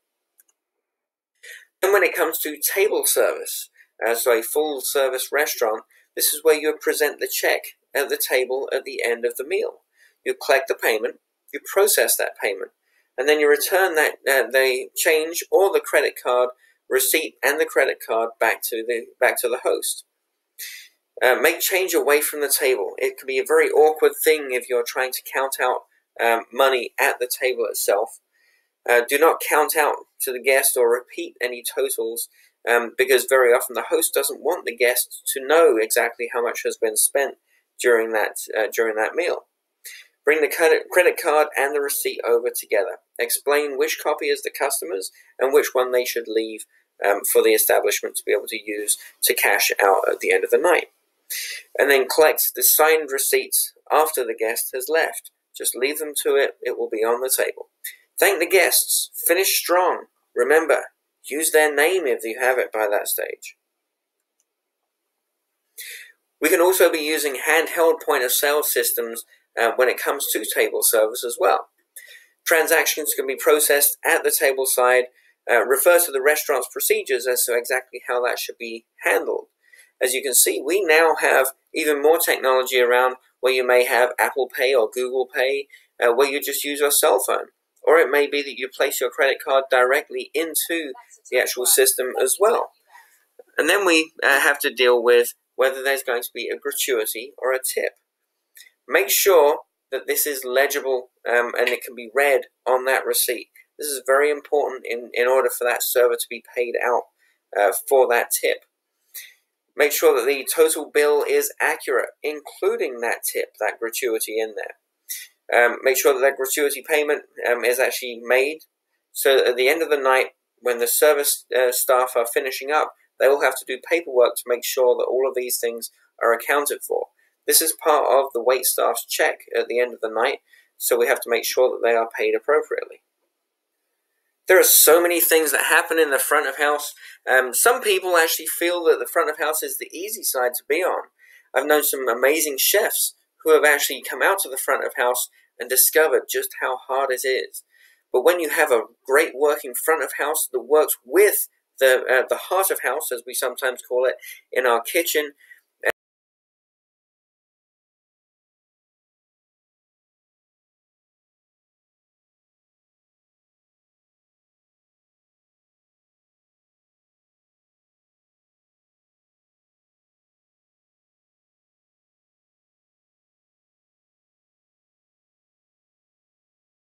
And when it comes to table service, so a full service restaurant, this is where you present the check at the table at the end of the meal. You collect the payment, you process that payment, and then you return the change or the credit card receipt and the credit card back to the host. Make change away from the table. It can be a very awkward thing if you're trying to count out money at the table itself. Do not count out to the guest or repeat any totals, because very often the host doesn't want the guest to know exactly how much has been spent during that meal. Bring the credit card and the receipt over together. Explain which copy is the customer's and which one they should leave for the establishment to be able to use to cash out at the end of the night. And then collect the signed receipts after the guest has left. Just leave them to it. It will be on the table. Thank the guests. Finish strong. Remember, use their name if you have it by that stage. We can also be using handheld point-of-sale systems when it comes to table service as well. Transactions can be processed at the table side. Refer to the restaurant's procedures as to exactly how that should be handled. As you can see, we now have even more technology around where you may have Apple Pay or Google Pay, where you just use your cell phone. Or it may be that you place your credit card directly into the actual system as well. And then we have to deal with whether there's going to be a gratuity or a tip. Make sure that this is legible and it can be read on that receipt. This is very important in order for that server to be paid out for that tip. Make sure that the total bill is accurate, including that tip, that gratuity in there. Make sure that that gratuity payment is actually made, so that at the end of the night, when the service staff are finishing up, they will have to do paperwork to make sure that all of these things are accounted for. This is part of the waitstaff's check at the end of the night, so we have to make sure that they are paid appropriately. There are so many things that happen in the front of house. Some people actually feel that the front of house is the easy side to be on. I've known some amazing chefs who have actually come out to the front of house and discovered just how hard it is. But when you have a great working front of house that works with the heart of house, as we sometimes call it, in our kitchen,